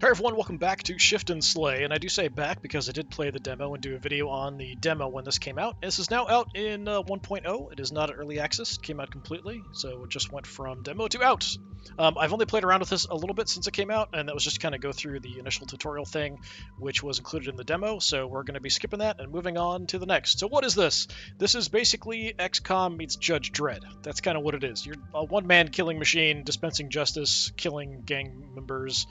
Hey everyone, welcome back to Shift and Slay, and I do say back because I did play the demo and do a video on the demo when this came out. This is now out in 1.0. It is not early access. It came out completely, so it just went from demo to out. I've only played around with this a little bit since it came out, and that was just kind of go through the initial tutorial thing, which was included in the demo, so we're going to be skipping that and moving on to the next. So what is this? This is basically XCom meets Judge Dredd. That's kind of what it is. You're a one-man killing machine, dispensing justice, killing gang members,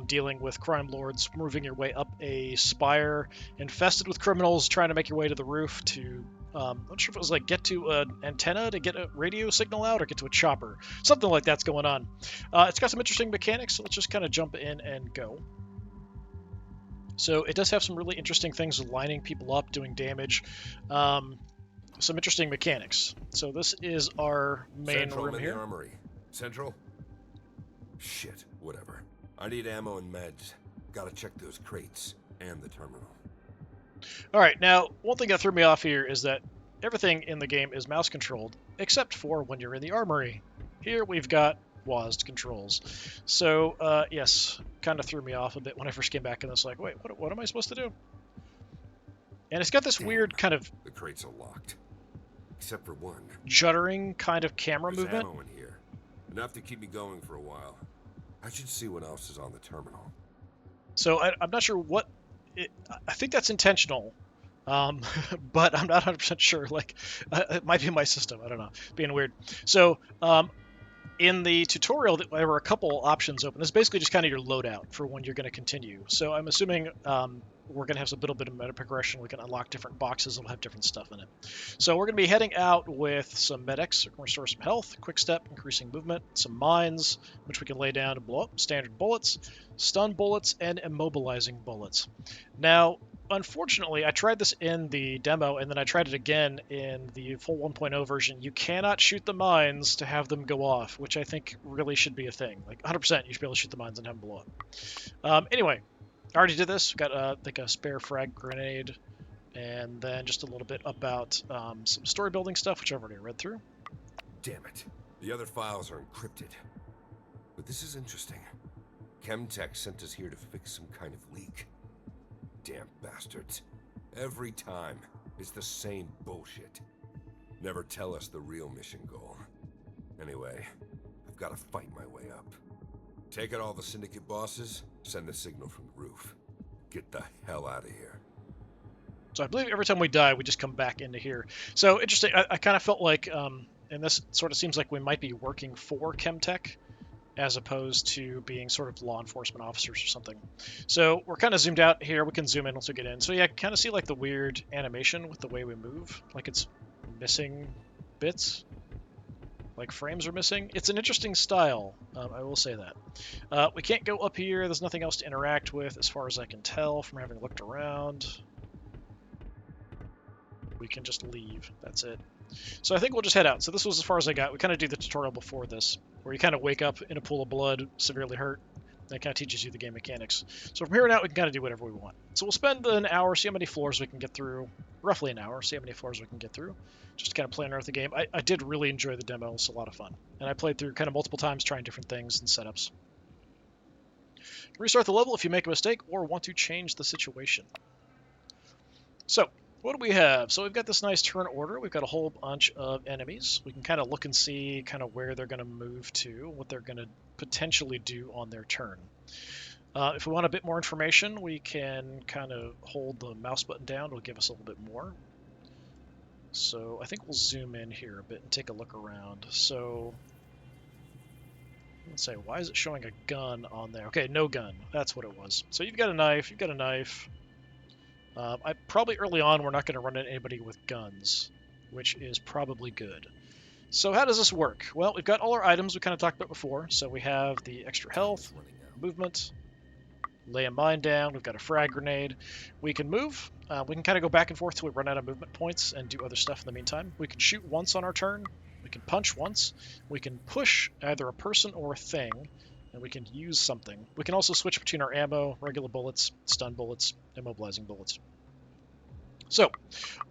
dealing with crime lords, moving your way up a spire infested with criminals, trying to make your way to the roof to, I'm not sure if it was like get to an antenna to get a radio signal out or get to a chopper. Something like that's going on. It's got some interesting mechanics, so let's just kind of jump in and go. So it does have some really interesting things, lining people up, doing damage. Some interesting mechanics. So this is our main Central room in here. The armory. Central? Shit, whatever. I need ammo and meds. Gotta check those crates and the terminal. Alright, now, one thing that threw me off here is that everything in the game is mouse controlled, except for when you're in the armory. Here we've got WASD controls. So, yes, kind of threw me off a bit when I first came back and it's like, wait, what am I supposed to do? And it's got this weird kind of... The crates are locked. Except for one. Juddering kind of camera There's movement. ammo in here. Enough to keep me going for a while. I should see what else is on the terminal. So I'm not sure what... I think that's intentional, but I'm not 100% sure. Like, it might be my system. I don't know. Being weird. So in the tutorial, there were a couple options open. This is basically just kind of your loadout for when you're going to continue. So I'm assuming we're going to have a little bit of meta progression. We can unlock different boxes that will have different stuff in it. So we're going to be heading out with some medics, restore some health, quick step, increasing movement, some mines, which we can lay down to blow up, standard bullets, stun bullets, and immobilizing bullets. Now, unfortunately, I tried this in the demo, and then I tried it again in the full 1.0 version. You cannot shoot the mines to have them go off, which I think really should be a thing. Like, 100% you should be able to shoot the mines and have them blow up. Anyway, I already did this. Got like a spare frag grenade, and then just a little bit about some story building stuff, which I've already read through. Damn it. The other files are encrypted. But this is interesting. Chemtech sent us here to fix some kind of leak. Damn bastards. Every time, it's the same bullshit. Never tell us the real mission goal. Anyway, I've got to fight my way up. Take out all the syndicate bosses, send the signal from the roof. Get the hell out of here. So I believe every time we die, we just come back into here. So interesting. I kind of felt like, and this sort of seems like we might be working for Chemtech, as opposed to being sort of law enforcement officers or something. So we're kind of zoomed out here. We can zoom in once we get in. So yeah, kind of see like the weird animation with the way we move. Like it's missing bits. Like frames are missing. It's an interesting style, I will say that. We can't go up here. There's nothing else to interact with as far as I can tell from having looked around. We can just leave. That's it. So I think we'll just head out. So this was as far as I got. We kind of do the tutorial before this, where you kind of wake up in a pool of blood, severely hurt. That kind of teaches you the game mechanics. So from here on out, we can kind of do whatever we want. So we'll spend an hour, see how many floors we can get through. Roughly an hour, see how many floors we can get through. Just kind of playing around with the game. I did really enjoy the demo. It's a lot of fun. And I played through kind of multiple times trying different things and setups. Restart the level if you make a mistake or want to change the situation. So, what do we have? So we've got this nice turn order. We've got a whole bunch of enemies. We can kind of look and see kind of where they're going to move to, what they're going to potentially do on their turn. If we want a bit more information, we can kind of hold the mouse button down. It'll give us a little bit more. So I think we'll zoom in here a bit and take a look around. So let's say, why is it showing a gun on there? Okay, no gun. That's what it was. So you've got a knife. You've got a knife. Probably early on we're not going to run into anybody with guns, which is probably good. So how does this work? Well, we've got all our items we kind of talked about before. So we have the extra health, movement, lay a mine down, we've got a frag grenade. We can move. We can kind of go back and forth till we run out of movement points and do other stuff in the meantime. We can shoot once on our turn. We can punch once. We can push either a person or a thing. And we can use something. We can also switch between our ammo, regular bullets, stun bullets, immobilizing bullets. So,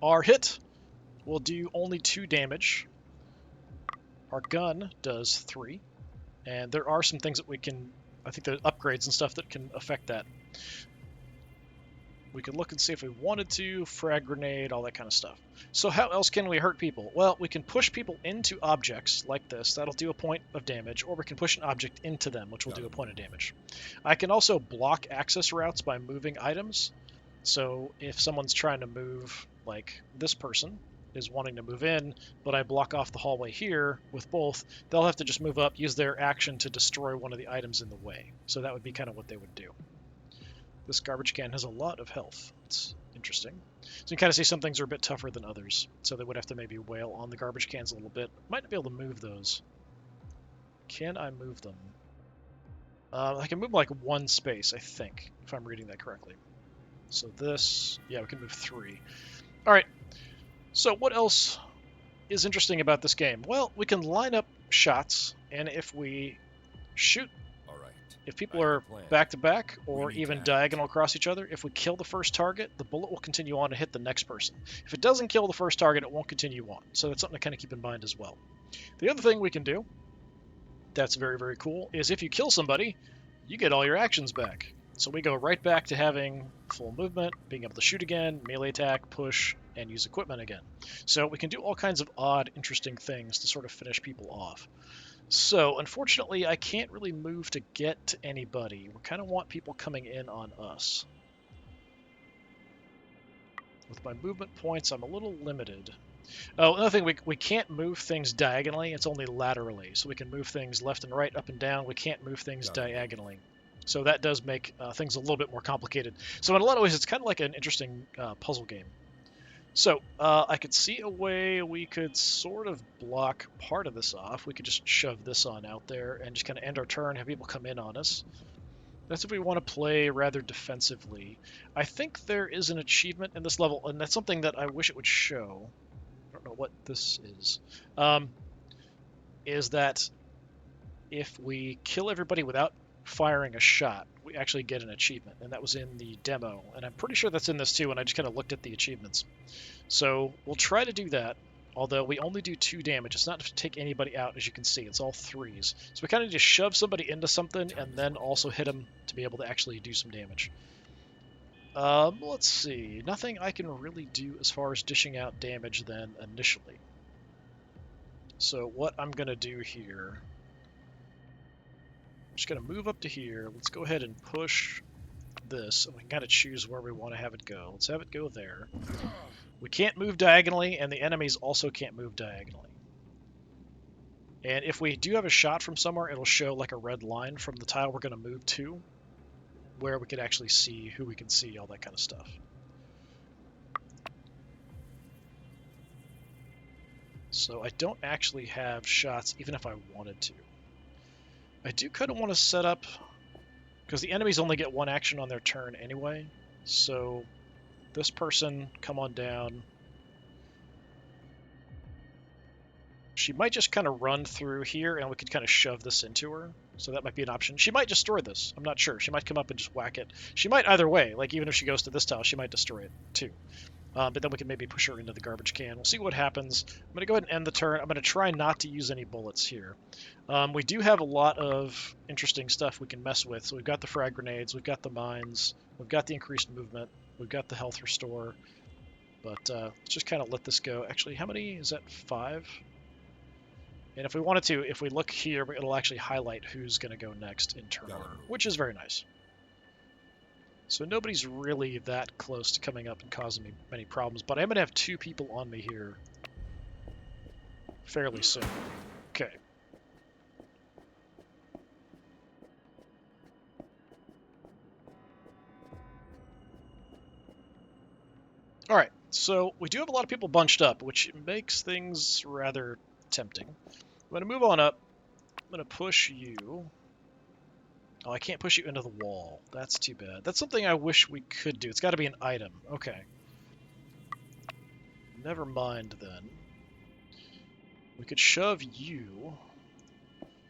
our hit will do only 2 damage. Our gun does 3. And there are some things that we can I think there's upgrades and stuff that can affect that. We could look and see if we wanted to, frag grenade, all that kind of stuff. So how else can we hurt people? Well, we can push people into objects like this. That'll do a point of damage, or we can push an object into them, which will do a point of damage. I can also block access routes by moving items. So if someone's trying to move, like this person is wanting to move in, but I block off the hallway here with both, they'll have to just move up, use their action to destroy one of the items in the way. So that would be kind of what they would do. This garbage can has a lot of health. It's interesting. So you can kind of see some things are a bit tougher than others, so they would have to maybe wail on the garbage cans a little bit. Might not be able to move those. Can I move them? I can move like one space, I think, if I'm reading that correctly. So this, yeah, we can move 3. All right, so what else is interesting about this game? Well, we can line up shots, and if we shoot, if people are back-to-back or even diagonal across each other, if we kill the first target, the bullet will continue on to hit the next person. If it doesn't kill the first target, it won't continue on. So that's something to kind of keep in mind as well. The other thing we can do that's very, very cool is if you kill somebody, you get all your actions back. So we go right back to having full movement, being able to shoot again, melee attack, push, and use equipment again. So we can do all kinds of odd, interesting things to sort of finish people off. So, unfortunately, I can't really move to get to anybody. We kind of want people coming in on us. With my movement points, I'm a little limited. Oh, another thing, we can't move things diagonally. It's only laterally. So we can move things left and right, up and down. We can't move things diagonally. So that does make things a little bit more complicated. So in a lot of ways, it's kind of like an interesting puzzle game. So, I could see a way we could sort of block part of this off. We could just shove this on out there and just kind of end our turn, have people come in on us. That's if we want to play rather defensively. I think there is an achievement in this level, and that's something that I wish it would show. I don't know what this is that if we kill everybody without firing a shot, we actually get an achievement, and that was in the demo, and I'm pretty sure that's in this too, and I just kind of looked at the achievements. So we'll try to do that, although we only do 2 damage. It's not to take anybody out, as you can see. It's all 3s. So we kind of just shove somebody into something and then also hit them to be able to actually do some damage. Let's see. Nothing I can really do as far as dishing out damage then initially. So what I'm going to do here, I'm just going to move up to here. Let's go ahead and push this, and we can kind of choose where we want to have it go. Let's have it go there. We can't move diagonally, and the enemies also can't move diagonally. And if we do have a shot from somewhere, it'll show like a red line from the tile we're going to move to, where we could actually see who we can see, all that kind of stuff. So I don't actually have shots, even if I wanted to. I do kind of want to set up, because the enemies only get 1 action on their turn anyway, so this person, come on down. She might just kind of run through here, and we could kind of shove this into her. So that might be an option. She might destroy this. I'm not sure. She might come up and just whack it. She might either way. Like, even if she goes to this tile, she might destroy it, too. But then we can maybe push her into the garbage can. We'll see what happens. I'm going to go ahead and end the turn. I'm going to try not to use any bullets here. We do have a lot of interesting stuff we can mess with. So we've got the frag grenades. We've got the mines. We've got the increased movement. We've got the health restore. But let's just kind of let this go. Actually, how many? Is that 5? And if we wanted to, if we look here, it'll actually highlight who's going to go next in turn order, which is very nice. So nobody's really that close to coming up and causing me many problems, but I'm going to have 2 people on me here fairly soon. Okay. All right, so we do have a lot of people bunched up, which makes things rather tempting. I'm going to move on up. I'm going to push you. Oh, I can't push you into the wall. That's too bad. That's something I wish we could do. It's got to be an item. Okay. Never mind, then. We could shove you.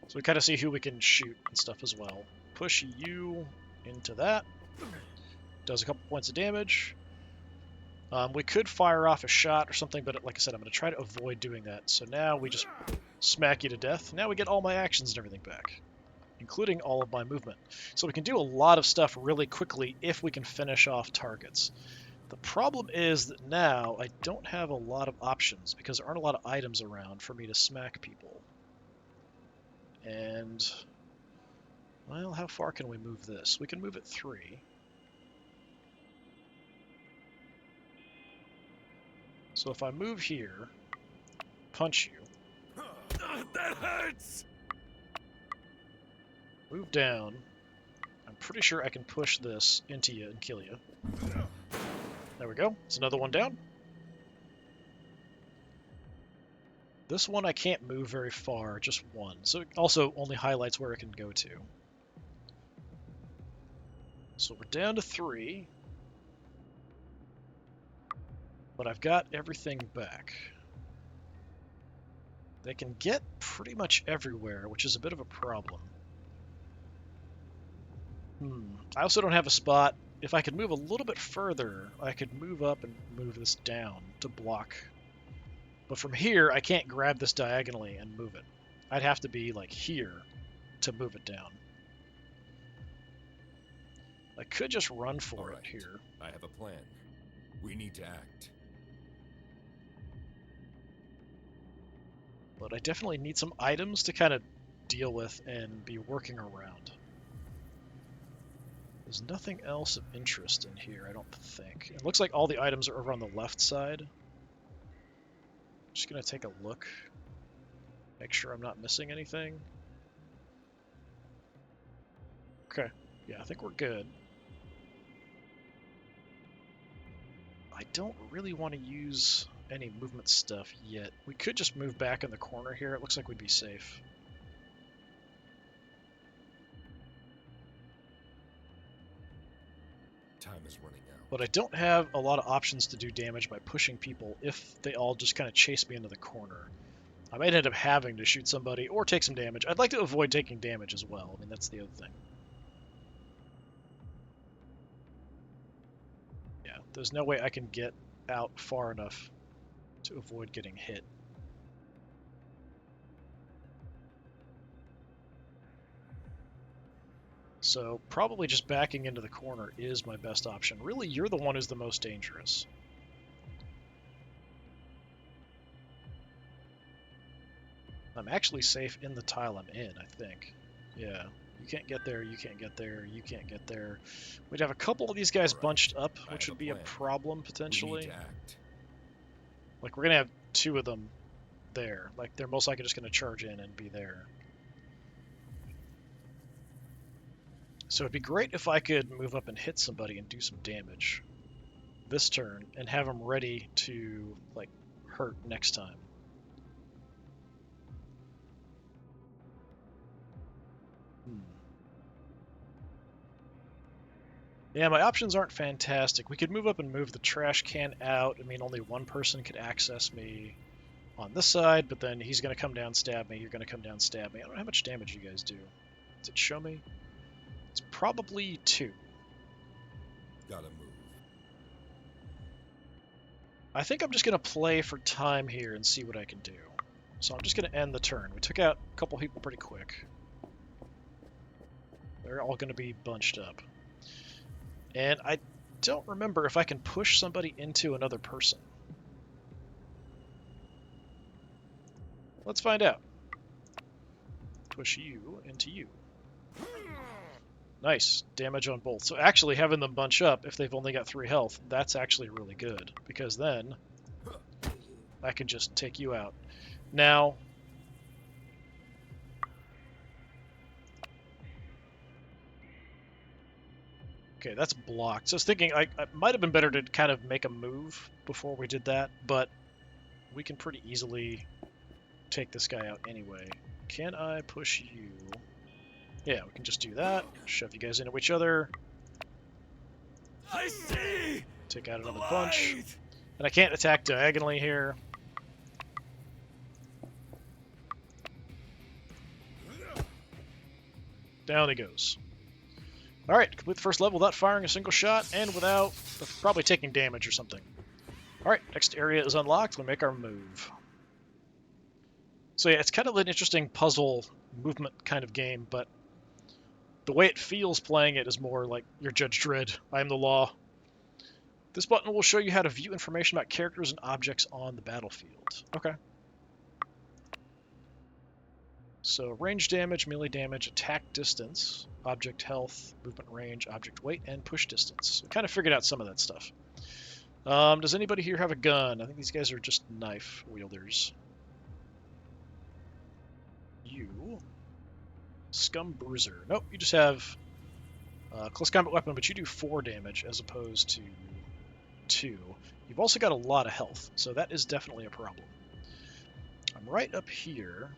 So we kind of see who we can shoot and stuff as well. Push you into that. Does a couple points of damage. We could fire off a shot or something, but like I said, I'm going to try to avoid doing that. So now we just smack you to death. Now we get all my actions and everything back. including all of my movement. So we can do a lot of stuff really quickly if we can finish off targets. The problem is that now I don't have a lot of options because there aren't a lot of items around for me to smack people. And, well, how far can we move this? We can move it 3. So if I move here, punch you. That hurts! Move down. I'm pretty sure I can push this into you and kill you. There we go. It's another one down. This one I can't move very far, just one. So it also only highlights where it can go to. So we're down to 3. But I've got everything back. They can get pretty much everywhere, which is a bit of a problem. I also don't have a spot. If I could move a little bit further, I could move up and move this down to block. But from here, I can't grab this diagonally and move it. I'd have to be like here to move it down. I could just run for it here. I have a plan. We need to act. But I definitely need some items to kind of deal with and be working around. There's nothing else of interest in here, I don't think. It looks like all the items are over on the left side. Just gonna take a look. Make sure I'm not missing anything. Okay, yeah, I think we're good. I don't really want to use any movement stuff yet. We could just move back in the corner here. It looks like we'd be safe. Time is running out. But I don't have a lot of options to do damage by pushing people if they all just kind of chase me into the corner. I might end up having to shoot somebody or take some damage. I'd like to avoid taking damage as well. I mean, that's the other thing. Yeah, there's no way I can get out far enough to avoid getting hit. So probably just backing into the corner is my best option. Really, you're the one who's the most dangerous. I'm actually safe in the tile I'm in, I think. Yeah, you can't get there, you can't get there, you can't get there. We'd have a couple of these guys bunched up, which would be a problem, potentially. We need to act. Like, we're going to have 2 of them there. Like, they're most likely just going to charge in and be there. So it'd be great if I could move up and hit somebody and do some damage this turn and have them ready to, like, hurt next time. Yeah, my options aren't fantastic. We could move up and move the trash can out. I mean, only one person could access me on this side, but then he's going to come down, stab me. You're going to come down, stab me. I don't know how much damage you guys do. Does it show me? It's probably 2. Gotta move. I think I'm just going to play for time here and see what I can do. So I'm just going to end the turn. We took out a couple people pretty quick. They're all going to be bunched up. And I don't remember if I can push somebody into another person. Let's find out. Push you into you. Nice. Damage on both. So actually having them bunch up, if they've only got 3 health, that's actually really good. Because then I can just take you out. Now, okay, that's blocked. So I was thinking I might have been better to kind of make a move before we did that, but we can pretty easily take this guy out anyway. Can I push you? Yeah, we can just do that. Shove you guys into each other. I see. Take out another bunch. And I can't attack diagonally here. Down he goes. Alright, complete the first level without firing a single shot and without probably taking damage or something. Alright, next area is unlocked. We'll make our move. So yeah, it's kind of an interesting puzzle movement kind of game, but The way it feels playing it is more like you're Judge Dredd. I am the law. This button will show you how to view information about characters and objects on the battlefield. Okay. So range damage, melee damage, attack distance, object health, movement range, object weight, and push distance. We kind of figured out some of that stuff. Does anybody here have a gun? I think these guys are just knife wielders. You. Scum Bruiser. Nope, you just have close combat weapon, but you do 4 damage as opposed to 2. You've also got a lot of health, so that is definitely a problem. I'm right up here.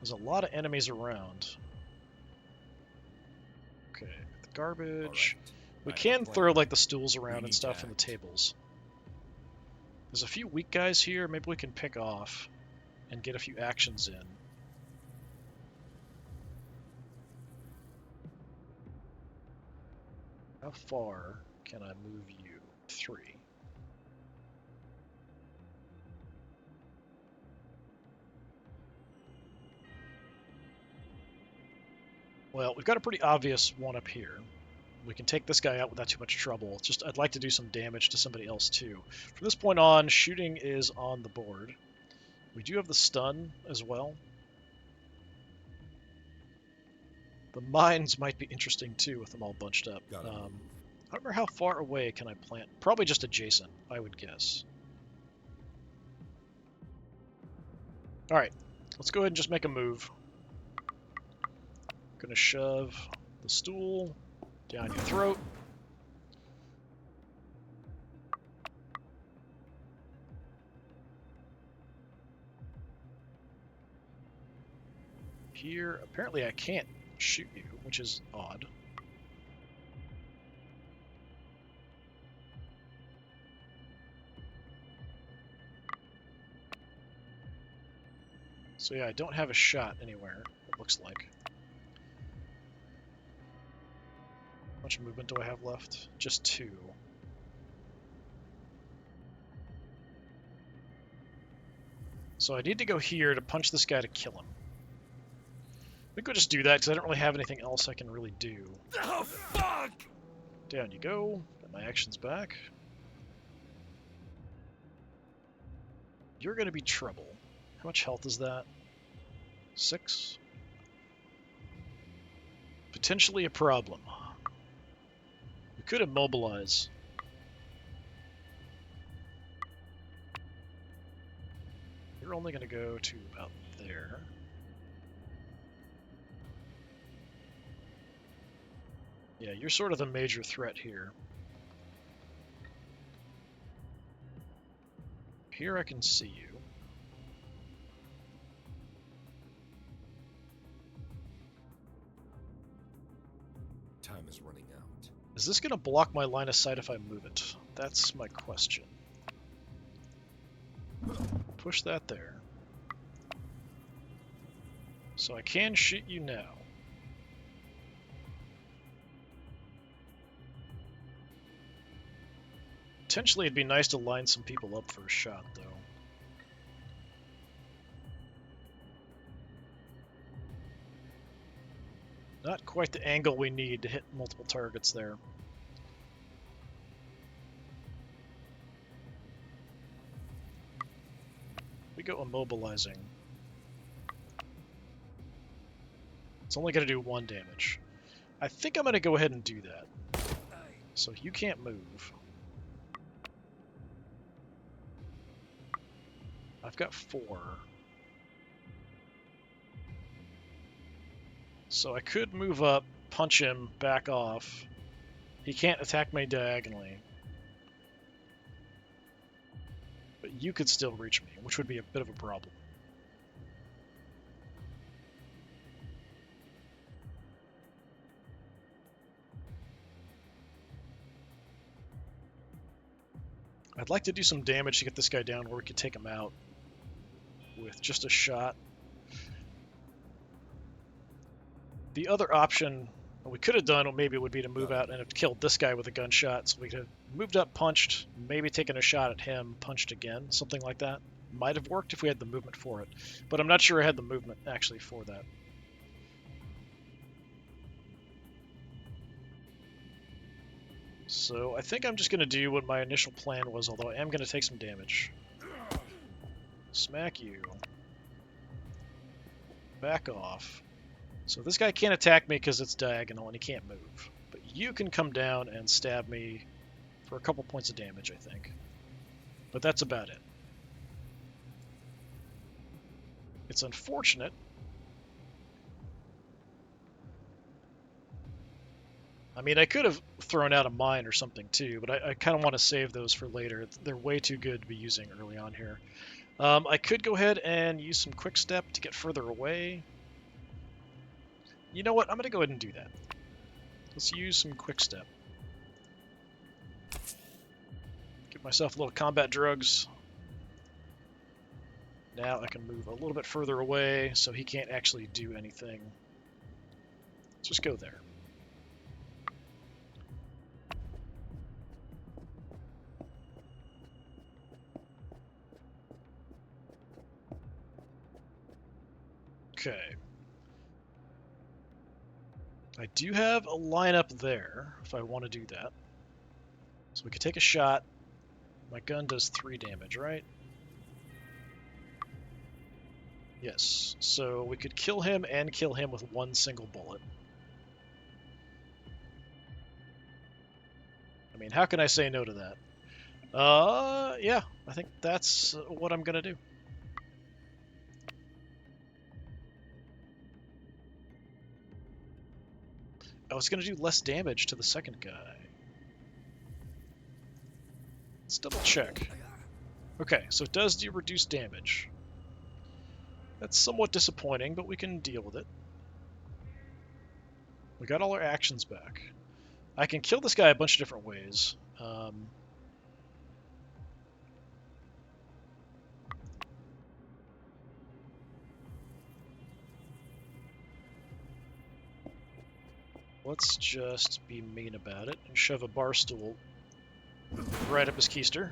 There's a lot of enemies around. Okay, the garbage. Right. We can throw like the stools around and stuff and the tables. There's a few weak guys here. Maybe we can pick off and get a few actions in. How far can I move you? 3. Well, we've got a pretty obvious one up here. We can take this guy out without too much trouble. Just I'd like to do some damage to somebody else too. From this point on, shooting is on the board. We do have the stun as well. The mines might be interesting too with them all bunched up. I don't remember how far away can I plant. Probably just adjacent, I would guess. Alright, let's go ahead and just make a move. Gonna shove the stool down your throat. Here, apparently I can't shoot you, which is odd. So yeah, I don't have a shot anywhere, it looks like. How much movement do I have left? Just 2. So I need to go here to punch this guy to kill him. I think we'll just do that because I don't really have anything else I can really do. Oh, fuck! Down you go. Got my actions back. You're going to be trouble. How much health is that? 6? Potentially a problem. We could immobilize. You're only going to go to about there. Yeah, you're sort of the major threat here. Here I can see you. Time is running out. Is this going to block my line of sight if I move it? That's my question. Push that there. So I can shoot you now. Potentially it'd be nice to line some people up for a shot, though. Not quite the angle we need to hit multiple targets there. We go immobilizing. It's only going to do 1 damage. I think I'm going to go ahead and do that. So you can't move. I've got 4. So I could move up, punch him, back off. He can't attack me diagonally. But you could still reach me, which would be a bit of a problem. I'd like to do some damage to get this guy down where we could take him out with just a shot. The other option we could have done maybe would be to move out and have killed this guy with a gunshot, so we could have moved up, punched, maybe taken a shot at him, punched again, something like that. Might have worked if we had the movement for it, but I'm not sure I had the movement actually for that. So I think I'm just going to do what my initial plan was, although I am going to take some damage. Smack you. Back off. So this guy can't attack me because it's diagonal and he can't move. But you can come down and stab me for a couple points of damage, I think. But that's about it. It's unfortunate. I mean, I could have thrown out a mine or something too, but I kind of want to save those for later. They're way too good to be using early on here. I could go ahead and use some quick step to get further away. You know what? I'm going to go ahead and do that. Let's use some quick step. Give myself a little combat drugs. Now I can move a little bit further away so he can't actually do anything. Let's just go there. Okay. I do have a lineup there if I want to do that. So we could take a shot. My gun does 3 damage, right? Yes. So we could kill him and kill him with 1 single bullet. I mean, how can I say no to that? Yeah, I think that's what I'm gonna do. Oh, it's gonna do less damage to the second guy. Let's double check. Okay, so it does do reduced damage. That's somewhat disappointing, but we can deal with it. We got all our actions back. I can kill this guy a bunch of different ways. Let's just be mean about it and shove a bar stool right up his keister.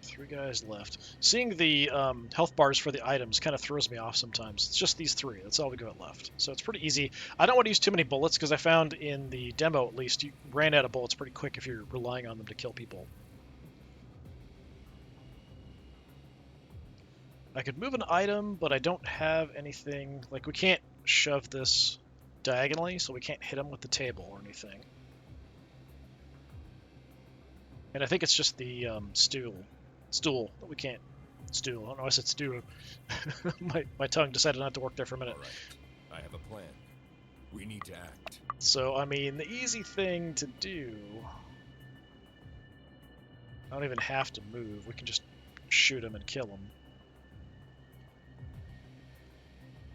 Three guys left. Seeing the health bars for the items kind of throws me off sometimes. It's just these 3. That's all we got left. So it's pretty easy. I don't want to use too many bullets because I found in the demo, at least, you ran out of bullets pretty quick if you're relying on them to kill people. I could move an item, but I don't have anything. Like, we can't shove this diagonally, so we can't hit him with the table or anything. And I think it's just the stool that we can't stool. I don't know, I said stew. my tongue decided not to work there for a minute. All right. I have a plan. We need to act. So, I mean, the easy thing to do... I don't even have to move. We can just shoot him and kill him.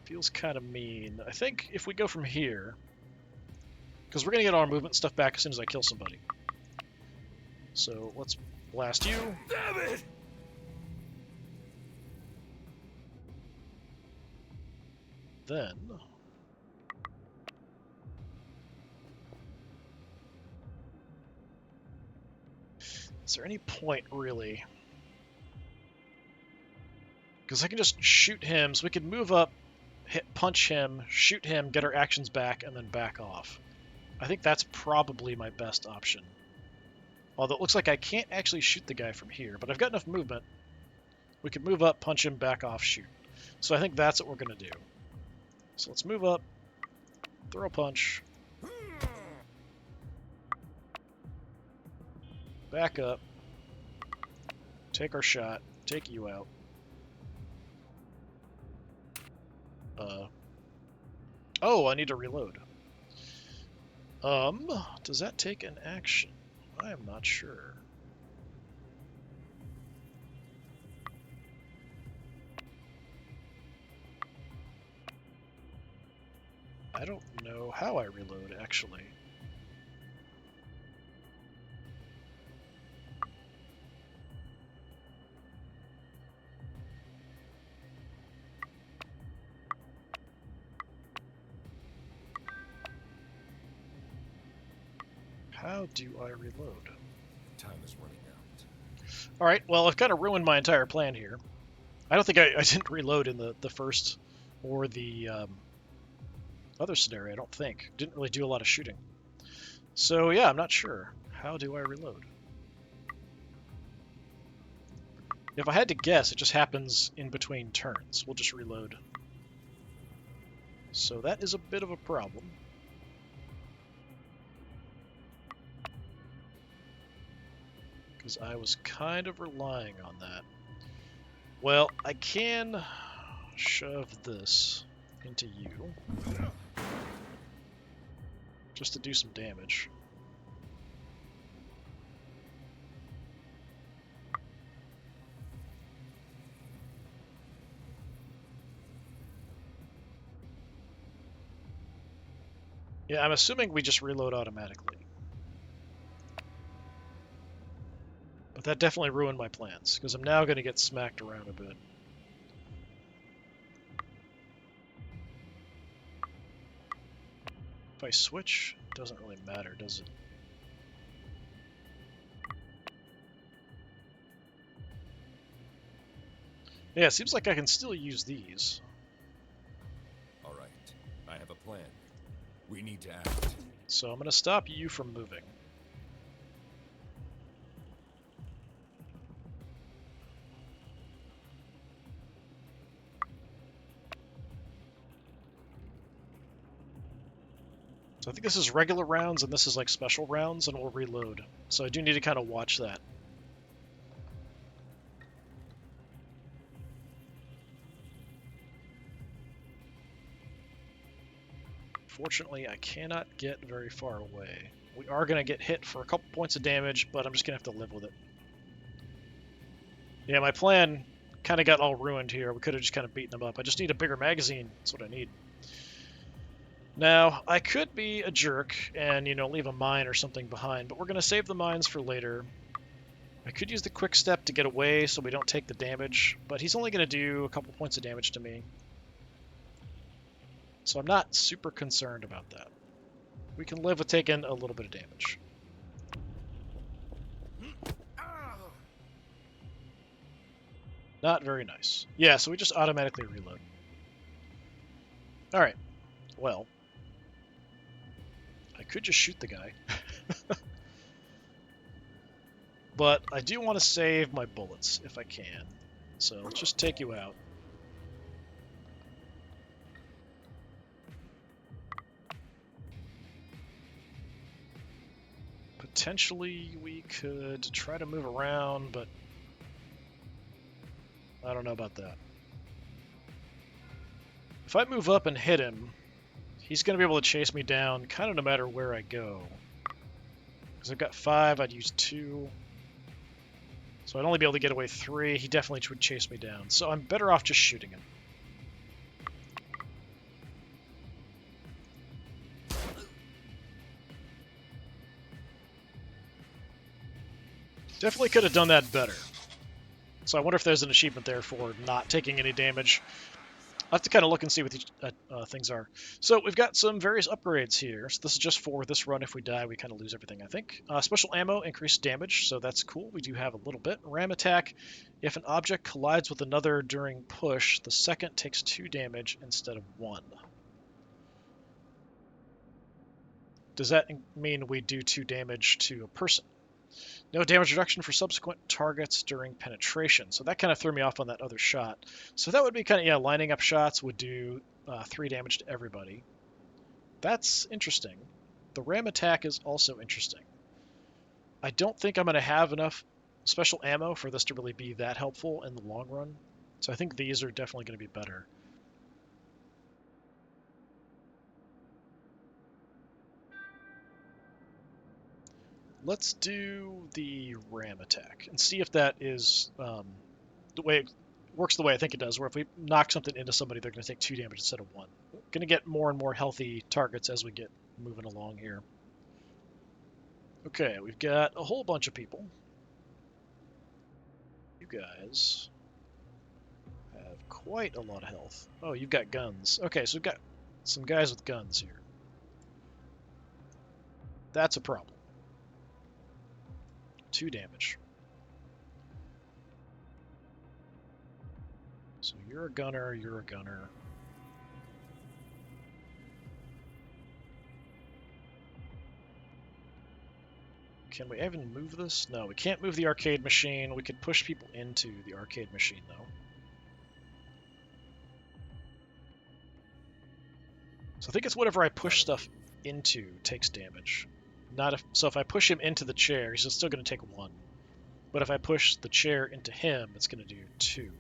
Feels kind of mean. I think if we go from here... Because we're going to get all our movement stuff back as soon as I kill somebody. So, let's blast you. Damn it! Then... Is there any point, really? Because I can just shoot him, so we can move up, punch him, shoot him, get our actions back, and then back off. I think that's probably my best option. Although it looks like I can't actually shoot the guy from here, but I've got enough movement. We could move up, punch him, back off, shoot. So I think that's what we're going to do. So let's move up, throw a punch, back up, take our shot, take you out. Oh, I need to reload. Does that take an action? I am not sure. I don't know how I reload, actually. How do I reload? Time is running out. Alright, well, I've kind of ruined my entire plan here. I don't think I didn't reload in the first or the other scenario, I don't think. Didn't really do a lot of shooting. So yeah, I'm not sure. How do I reload? If I had to guess, it just happens in between turns. We'll just reload. So that is a bit of a problem. Because I was kind of relying on that. Well, I can shove this into you. Just to do some damage. Yeah, I'm assuming we just reload automatically. But that definitely ruined my plans, because I'm now going to get smacked around a bit. If I switch, it doesn't really matter, does it? Yeah, it seems like I can still use these. All right, I have a plan. We need to act. So I'm going to stop you from moving. So I think this is regular rounds and this is like special rounds, and we'll reload. So I do need to kind of watch that. Fortunately, I cannot get very far away. We are going to get hit for a couple points of damage, but I'm just going to have to live with it. Yeah, my plan kind of got all ruined here. We could have just kind of beaten them up. I just need a bigger magazine. That's what I need. Now, I could be a jerk and, leave a mine or something behind, but we're going to save the mines for later. I could use the quick step to get away so we don't take the damage, but he's only going to do a couple points of damage to me. So I'm not super concerned about that. We can live with taking a little bit of damage. Not very nice. Yeah, so we just automatically reload. Alright. Well, I could just shoot the guy. But I do want to save my bullets if I can. So let's just take you out. Potentially we could try to move around, but I don't know about that. If I move up and hit him, he's going to be able to chase me down kind of no matter where I go. Because I've got 5, I'd use 2. So I'd only be able to get away 3. He definitely would chase me down. So I'm better off just shooting him. Definitely could have done that better. So I wonder if there's an achievement there for not taking any damage. I'll have to kind of look and see what these things are. So we've got some various upgrades here. So this is just for this run. If we die, we kind of lose everything, I think. Special ammo, increased damage, so that's cool. We do have a little bit. Ram attack. If an object collides with another during push, the second takes 2 damage instead of 1. Does that mean we do 2 damage to a person? No damage reduction for subsequent targets during penetration. So that kind of threw me off on that other shot. So that would be kind of, yeah, lining up shots would do 3 damage to everybody. That's interesting. The ram attack is also interesting. I don't think I'm going to have enough special ammo for this to really be that helpful in the long run. So I think these are definitely going to be better. Let's do the ram attack and see if that is the way it works the way I think it does, where if we knock something into somebody, they're going to take 2 damage instead of 1. Going to get more and more healthy targets as we get moving along here. Okay, we've got a whole bunch of people. You guys have quite a lot of health. Oh, you've got guns. Okay, so we've got some guys with guns here. That's a problem. 2 damage. So you're a gunner, you're a gunner. Can we even move this? No, we can't move the arcade machine. We could push people into the arcade machine, though. So I think it's whatever I push stuff into takes damage. Not if so. If I push him into the chair, he's still going to take 1. But if I push the chair into him, it's going to do 2.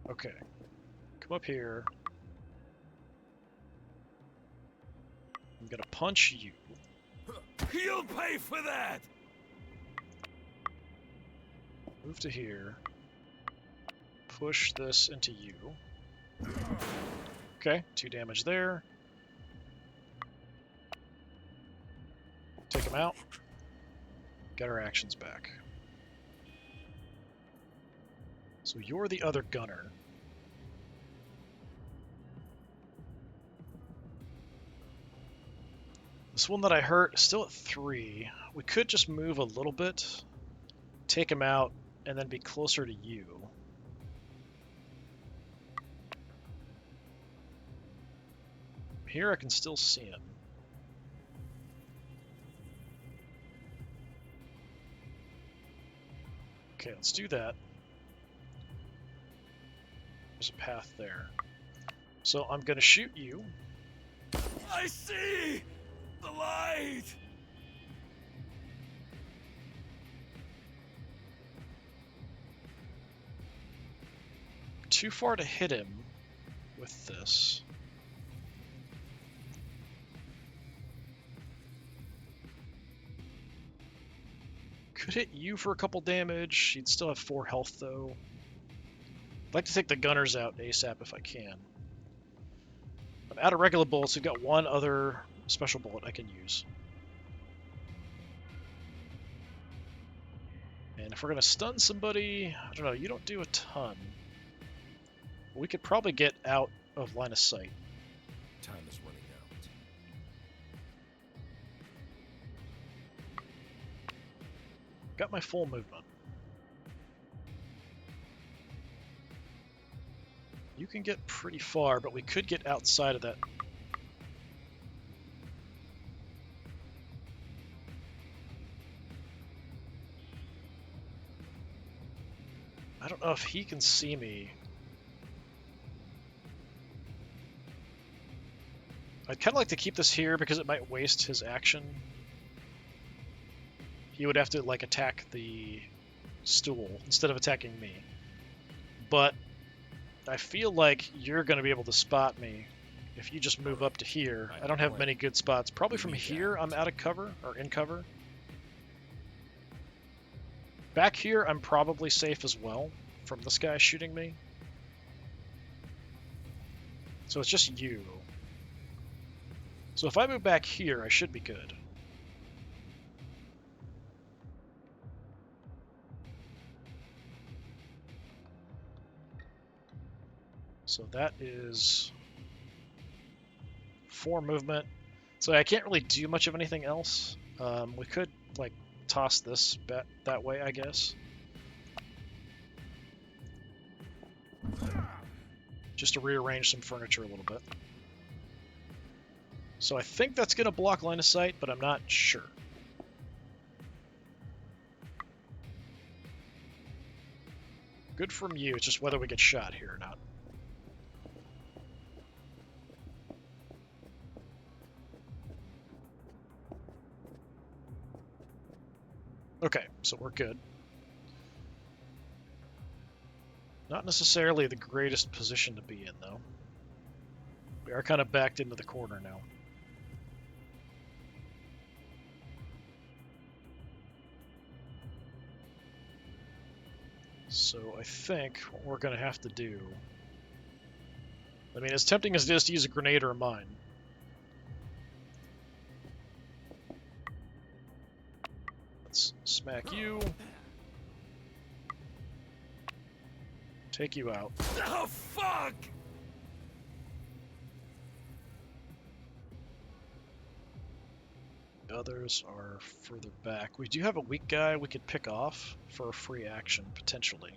Okay. Come up here. I'm going to punch you. You'll pay for that! Move to here. Push this into you. Okay, 2 damage there. Take him out. Get our actions back. So you're the other gunner. This one that I hurt is still at 3. We could just move a little bit, take him out, and then be closer to you. Here I can still see him. Okay, let's do that. There's a path there. So I'm going to shoot you. I see the light! Too far to hit him with this. Could hit you for a couple damage. You'd still have 4 health, though. I'd like to take the gunners out ASAP if I can. I'm out of regular bullets. We've got 1 other special bullet I can use. And if we're going to stun somebody, I don't know, you don't do a ton. We could probably get out of line of sight. Time is running out. Got my full movement. You can get pretty far, but we could get outside of that. I don't know if he can see me. I'd kind of like to keep this here because it might waste his action. He would have to like attack the stool instead of attacking me. But I feel like you're going to be able to spot me if you just move up to here. I don't have many good spots. Probably from here I'm out of cover or in cover. Back here I'm probably safe as well from this guy shooting me. So it's just you. So if I move back here, I should be good. So that is 4 movement. So I can't really do much of anything else. We could like toss this that way, I guess. Just to rearrange some furniture a little bit. So I think that's going to block line of sight, but I'm not sure. Good from you, it's just whether we get shot here or not. Okay, so we're good. Not necessarily the greatest position to be in, though. We are kind of backed into the corner now. So I think what we're going to have to do... I mean, as tempting as it is to use a grenade or a mine. Let's smack you. Take you out. Oh, fuck! The others are further back. We do have a weak guy we could pick off for a free action, potentially.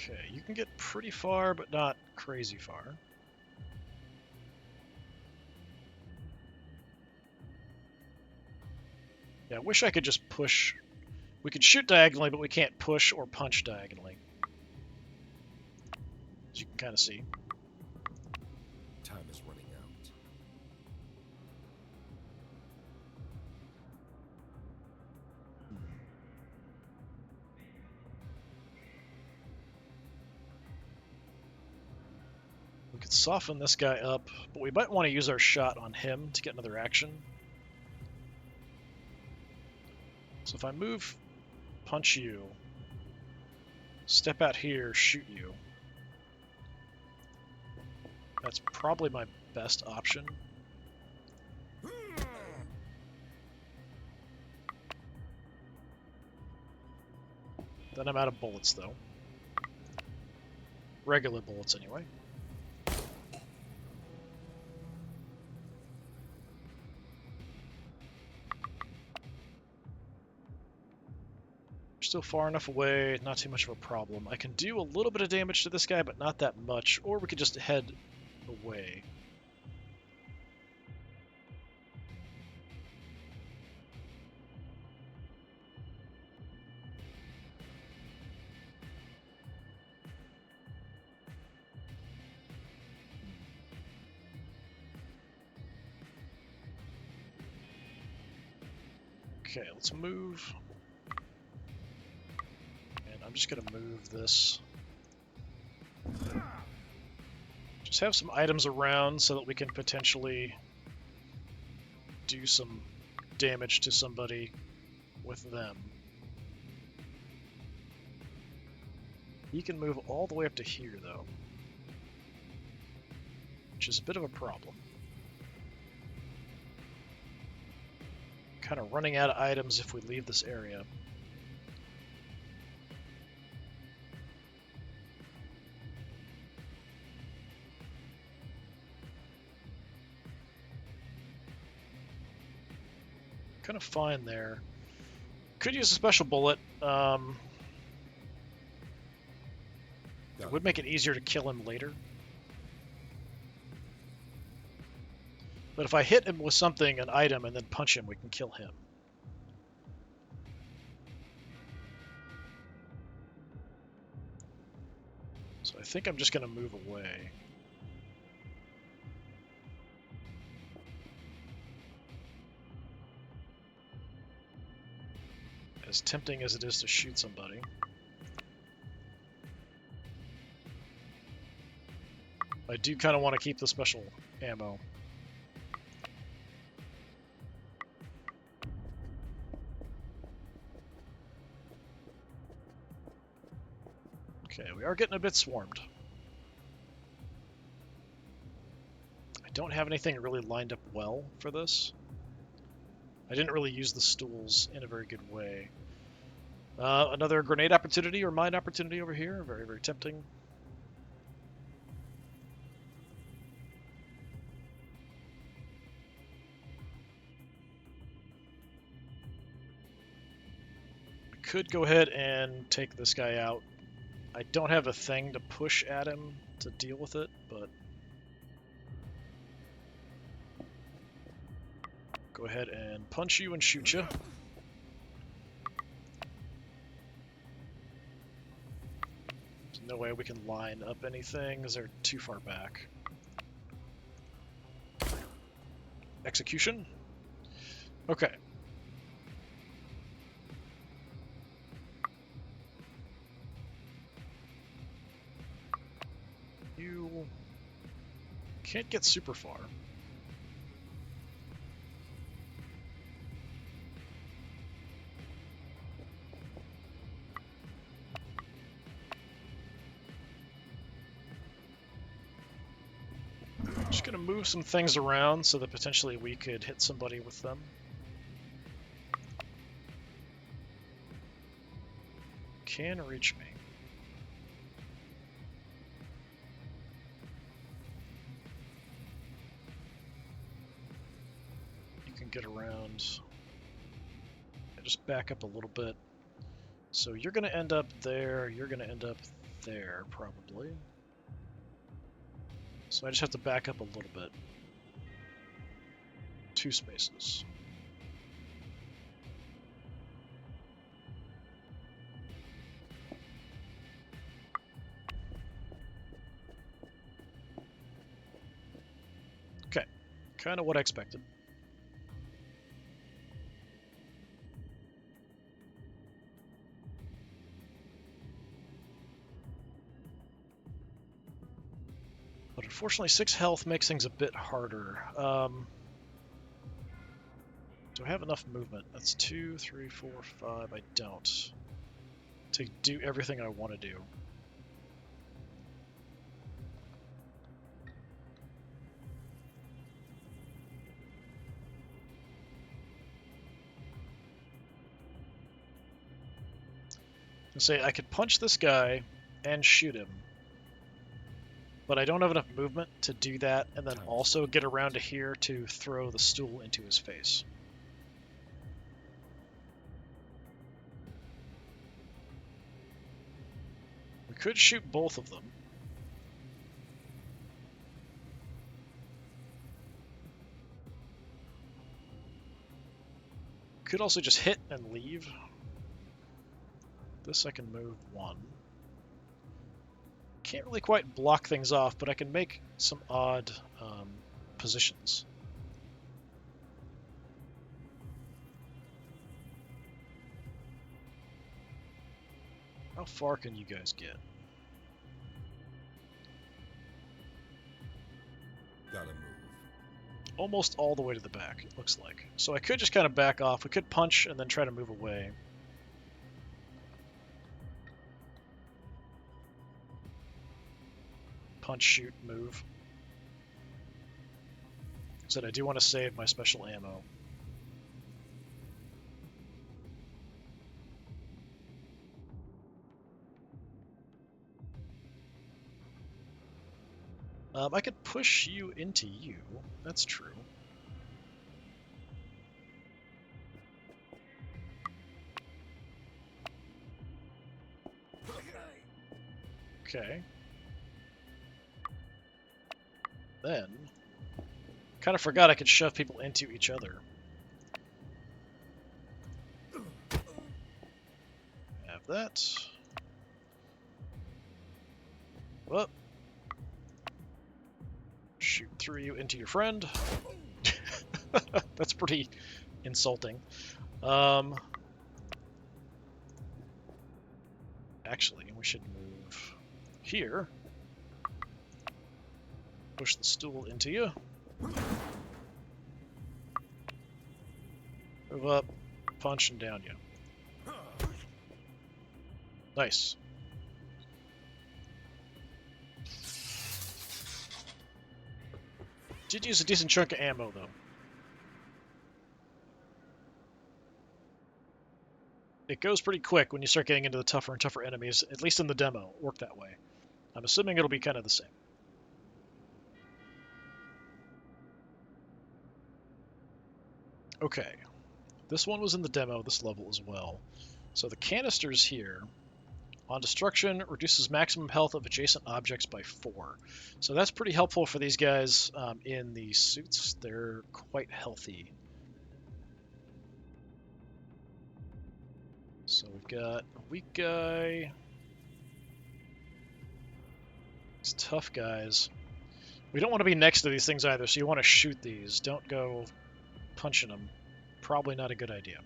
Okay, you can get pretty far, but not crazy far. Yeah, I wish I could just push. We could shoot diagonally, but we can't push or punch diagonally. As you can kind of see. Time is running out. We could soften this guy up, but we might want to use our shot on him to get another action. So if I move, punch you, step out here, shoot you. That's probably my best option. Then I'm out of bullets, though. Regular bullets, anyway. Still far enough away, not too much of a problem. I can do a little bit of damage to this guy, but not that much, or we could just head away. Okay, let's move. And I'm just going to move this. Just have some items around so that we can potentially do some damage to somebody with them. He can move all the way up to here, though, which is a bit of a problem. Kind of running out of items if we leave this area. Kind of fine there. Could use a special bullet. It would make it easier to kill him later. But if I hit him with something, an item, and then punch him, we can kill him. So I think I'm just going to move away. As tempting as it is to shoot somebody. I do kind of want to keep the special ammo. Okay, we are getting a bit swarmed. I don't have anything really lined up well for this. I didn't really use the stools in a very good way. Another grenade opportunity or mine opportunity over here. Very, very tempting. We could go ahead and take this guy out. I don't have a thing to push at him to deal with it, but go ahead and punch you and shoot you. There's no way we can line up anything because they're too far back. Execution. Okay. You can't get super far. Just gonna move some things around so that potentially we could hit somebody with them. Can reach me. You can get around. Just back up a little bit. So you're gonna end up there, you're gonna end up there, probably. So I just have to back up a little bit. 2 spaces. Okay, kind of what I expected. But unfortunately, 6 health makes things a bit harder. Do I have enough movement? That's 2, 3, 4, 5. I don't. To do everything I want to do. Say I could punch this guy and shoot him, but I don't have enough movement to do that, and then also get around to here to throw the stool into his face. We could shoot both of them. Could also just hit and leave. This I can move 1. Can't really quite block things off, but I can make some odd positions. How far can you guys get? Gotta move. Almost all the way to the back, it looks like. So I could just kind of back off. We could punch and then try to move away. Punch, shoot, move. Said I do want to save my special ammo. I could push you into you. That's true. Okay. Then, kind of forgot I could shove people into each other. Have that. Whoop. Shoot through you into your friend. That's pretty insulting. Actually, we should move here. Push the stool into you. Move up, punch, and down you. Nice. Did use a decent chunk of ammo, though. It goes pretty quick when you start getting into the tougher and tougher enemies, at least in the demo. It worked that way. I'm assuming it'll be kind of the same. Okay. This one was in the demo, this level as well. So the canisters here, on destruction, reduces maximum health of adjacent objects by 4. So that's pretty helpful for these guys in the suits. They're quite healthy. So we've got a weak guy. These tough guys. We don't want to be next to these things either, so you want to shoot these. Don't go punching them. Probably not a good idea.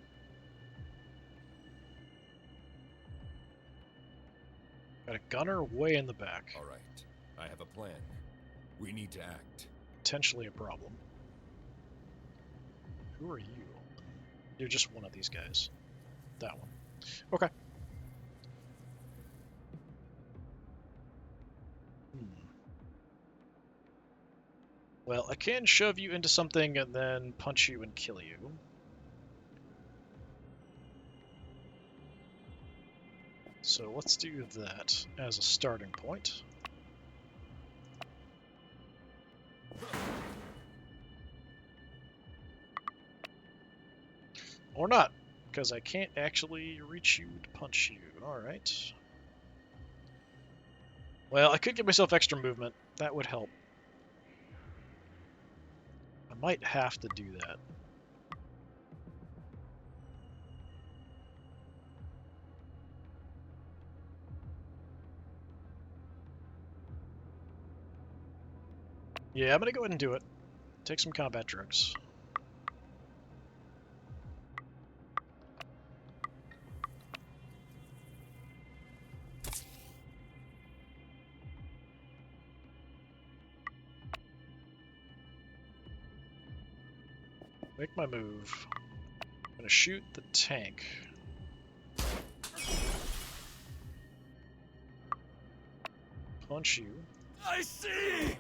Got a gunner way in the back. All right, I have a plan. We need to act. Potentially a problem. Who are you? You're just one of these guys. That one. Okay. Well, I can shove you into something and then punch you and kill you. So let's do that as a starting point. Or not, because I can't actually reach you to punch you. Alright. Well, I could give myself extra movement. That would help. I might have to do that. Yeah, I'm gonna go ahead and do it. Take some combat drugs. Make my move. I'm gonna shoot the tank. Punch you. I see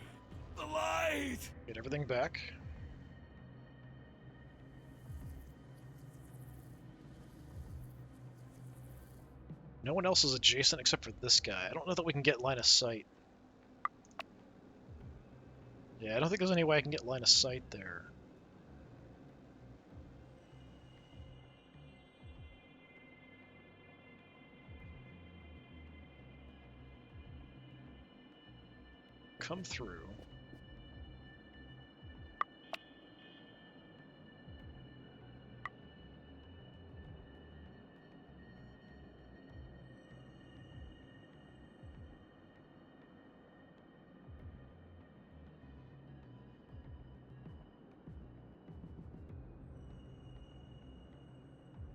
the light. Get everything back. No one else is adjacent except for this guy. I don't know that we can get line of sight. Yeah, I don't think there's any way I can get line of sight there. Come through.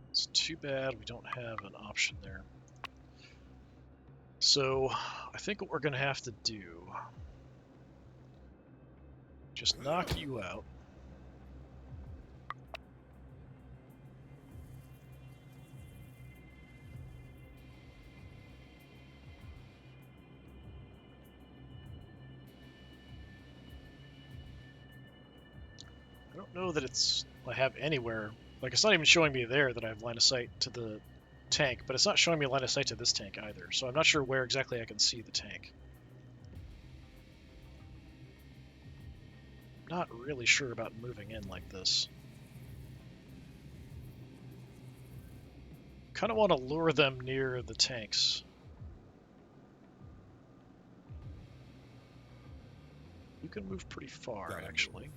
It's too bad we don't have an option there. So, I think what we're going to have to do, just knock you out. I don't know that I have anywhere, like it's not even showing me there that I have line of sight to the tank, but it's not showing me line of sight to this tank either, so I'm not sure where exactly I can see the tank. Not really sure about moving in like this. Kind of want to lure them near the tanks. You can move pretty far, actually.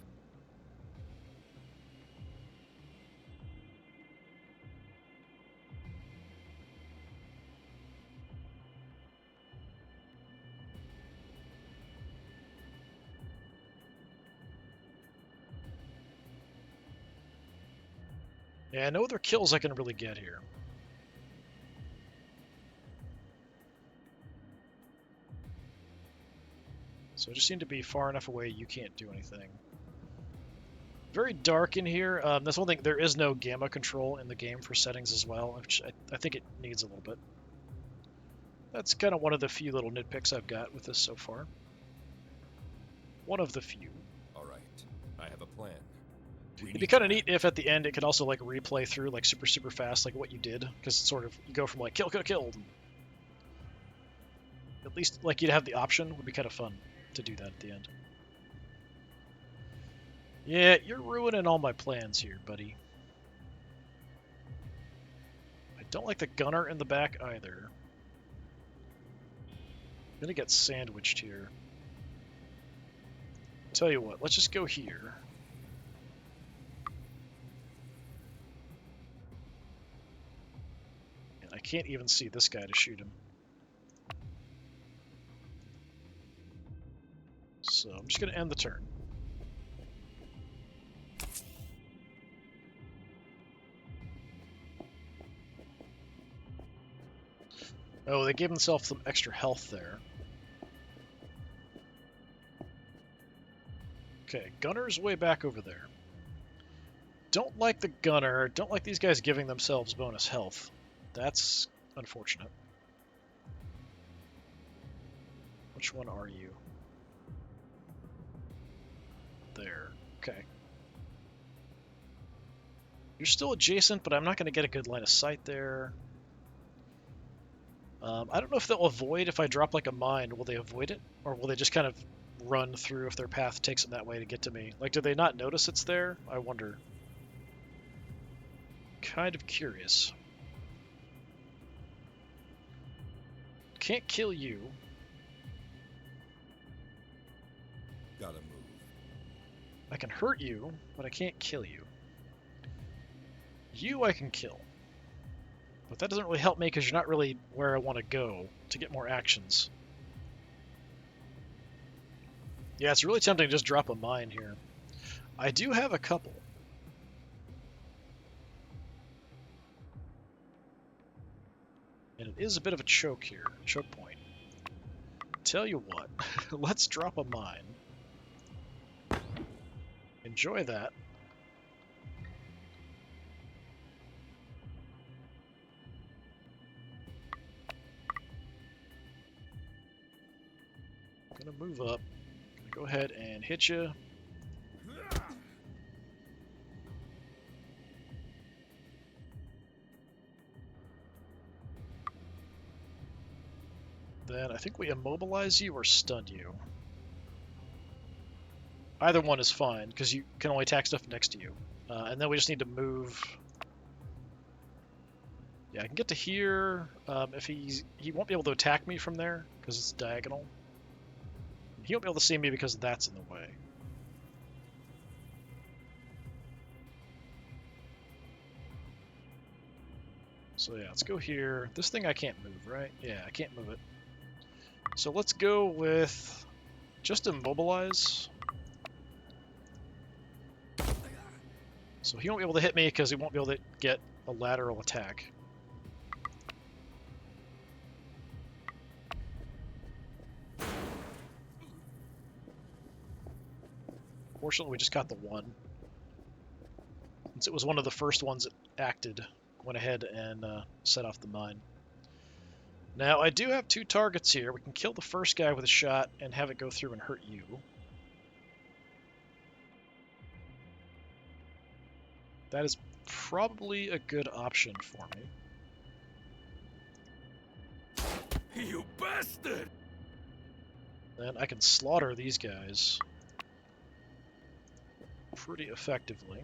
Yeah, no other kills I can really get here. So I just seem to be far enough away you can't do anything. Very dark in here. That's one thing, there is no gamma control in the game for settings as well, which I think it needs a little bit. That's kind of one of the few little nitpicks I've got with this so far. One of the few. All right, I have a plan. It'd be kind of neat if at the end it could also like replay through like super fast like what you did, because it's sort of you go from like kill. At least like you'd have the option. Would be kind of fun to do that at the end. Yeah, you're ruining all my plans here, buddy. I don't like the gunner in the back either. I'm gonna get sandwiched here. Tell you what, let's just go here. And I can't even see this guy to shoot him. So I'm just gonna end the turn. Oh, they gave themselves some extra health there. Okay, gunner's way back over there. Don't like the gunner. Don't like these guys giving themselves bonus health. That's unfortunate. Which one are you? There. Okay. You're still adjacent, but I'm not going to get a good line of sight there. I don't know if they'll avoid if I drop like a mine. Will they avoid it? Or will they just kind of run through if their path takes them that way to get to me? Like, do they not notice it's there? I wonder. Kind of curious. Can't kill you. gotta move. I can hurt you, but I can't kill you. You I can kill. But that doesn't really help me because you're not really where I want to go to get more actions. Yeah, it's really tempting to just drop a mine here. I do have a couple. And it is a bit of a choke here, choke point. Tell you what, let's drop a mine. Enjoy that. Gonna move up. Gonna go ahead and hit you. Then I think we immobilize you or stun you. Either one is fine, because you can only attack stuff next to you. And then we just need to move. Yeah, I can get to here. If he won't be able to attack me from there, because it's diagonal. He won't be able to see me because that's in the way. So yeah, let's go here. This thing I can't move, right? Yeah, I can't move it. So let's go with just immobilize. So he won't be able to hit me because he won't be able to get a lateral attack. Fortunately, we just got the one. Since it was one of the first ones that acted, went ahead and set off the mine. Now, I do have two targets here. We can kill the first guy with a shot and have it go through and hurt you. That is probably a good option for me. You bastard! Then I can slaughter these guys pretty effectively.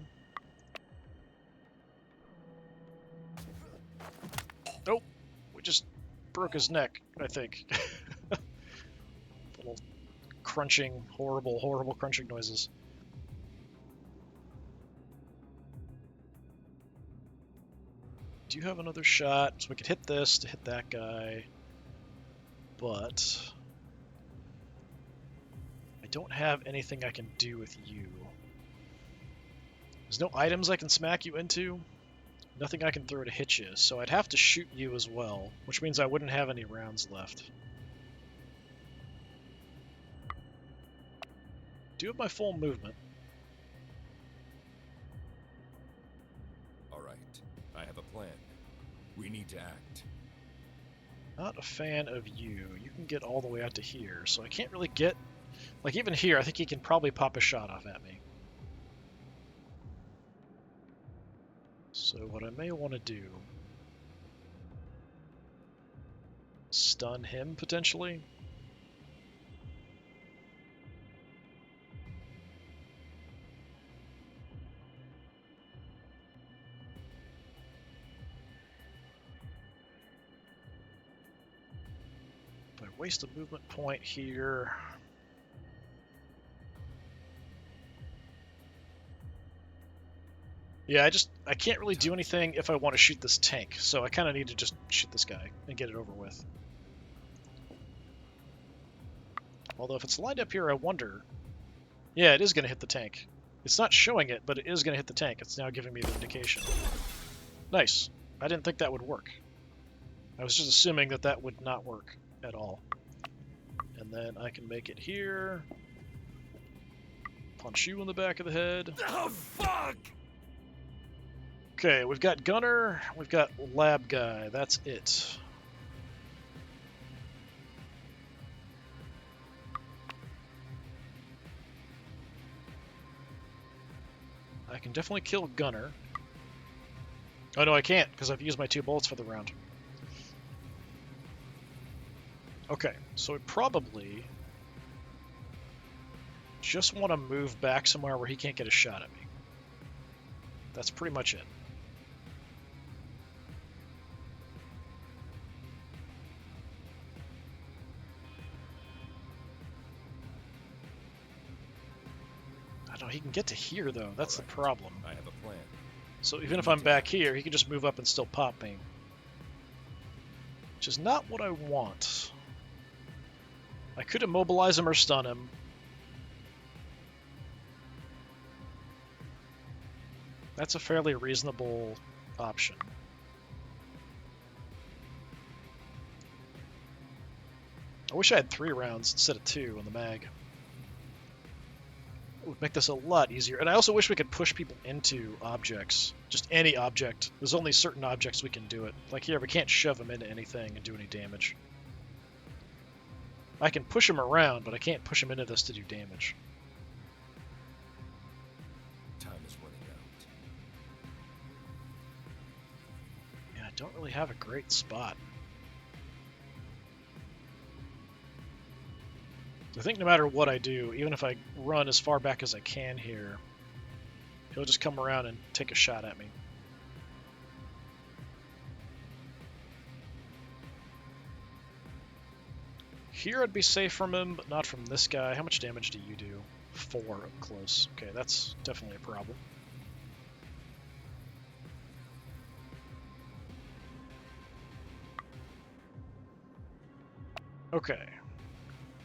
Nope, we just broke his neck, I think. Little crunching, horrible, horrible crunching noises. Do you have another shot? So we could hit this to hit that guy, but I don't have anything I can do with you. There's no items I can smack you into, nothing I can throw to hit you, so I'd have to shoot you as well, which means I wouldn't have any rounds left. Do have my full movement. All right, I have a plan. We need to act. Not a fan of you. You can get all the way out to here, so I can't really get... Like, even here, I think he can probably pop a shot off at me. So what I may want to do... Stun him, potentially? If I waste a movement point here... Yeah, I can't really do anything if I want to shoot this tank, so I kind of need to just shoot this guy and get it over with. Although if it's lined up here, I wonder... Yeah, it is going to hit the tank. It's not showing it, but it is going to hit the tank. It's now giving me the indication. Nice. I didn't think that would work. I was just assuming that that would not work at all. And then I can make it here. Punch you in the back of the head. Oh, fuck! Okay, we've got Gunner, we've got Lab Guy, that's it. I can definitely kill Gunner. Oh no, I can't, because I've used my 2 bullets for the round. Okay, so we probably just want to move back somewhere where he can't get a shot at me. That's pretty much it. No, he can get to here, though. That's the Alright. problem. I have a plan. So even if I'm back here, he can just move up and still pop me. Which is not what I want. I could immobilize him or stun him. That's a fairly reasonable option. I wish I had 3 rounds instead of 2 on the mag. It would make this a lot easier. And I also wish we could push people into objects. Just any object. There's only certain objects we can do it. Like here, we can't shove them into anything and do any damage. I can push them around, but I can't push them into this to do damage. Time is running out. Yeah, I don't really have a great spot. I think no matter what I do, even if I run as far back as I can here, he'll just come around and take a shot at me. Here I'd be safe from him, but not from this guy. How much damage do you do? 4 up close. Okay, that's definitely a problem. Okay.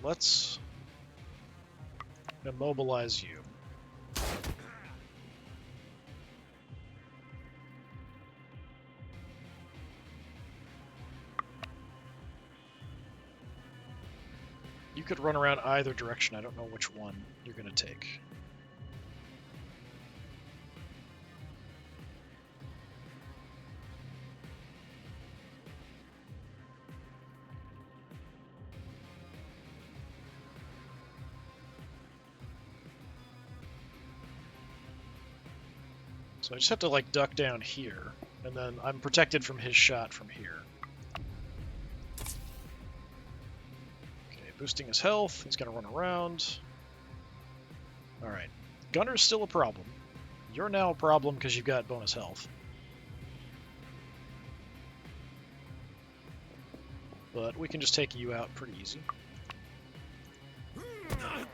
Let's immobilize you. You could run around either direction. I don't know which one you're going to take. So I just have to like duck down here, and then I'm protected from his shot from here. Okay, boosting his health. He's gonna run around. Alright. Gunner's still a problem. You're now a problem because you've got bonus health. But we can just take you out pretty easy.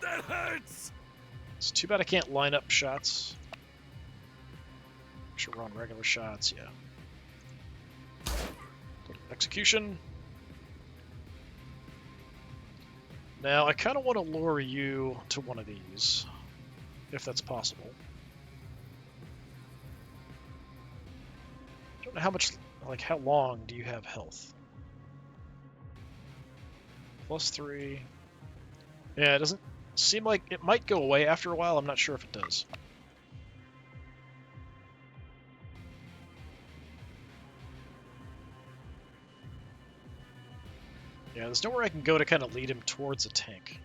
That hurts! It's too bad I can't line up shots. Should run regular shots, yeah. Execution. Now, I kind of want to lure you to one of these, if that's possible. I don't know how much, like, how long do you have health? +3. Yeah, it doesn't seem like it might go away after a while. I'm not sure if it does. Yeah, there's nowhere I can go to kind of lead him towards a tank.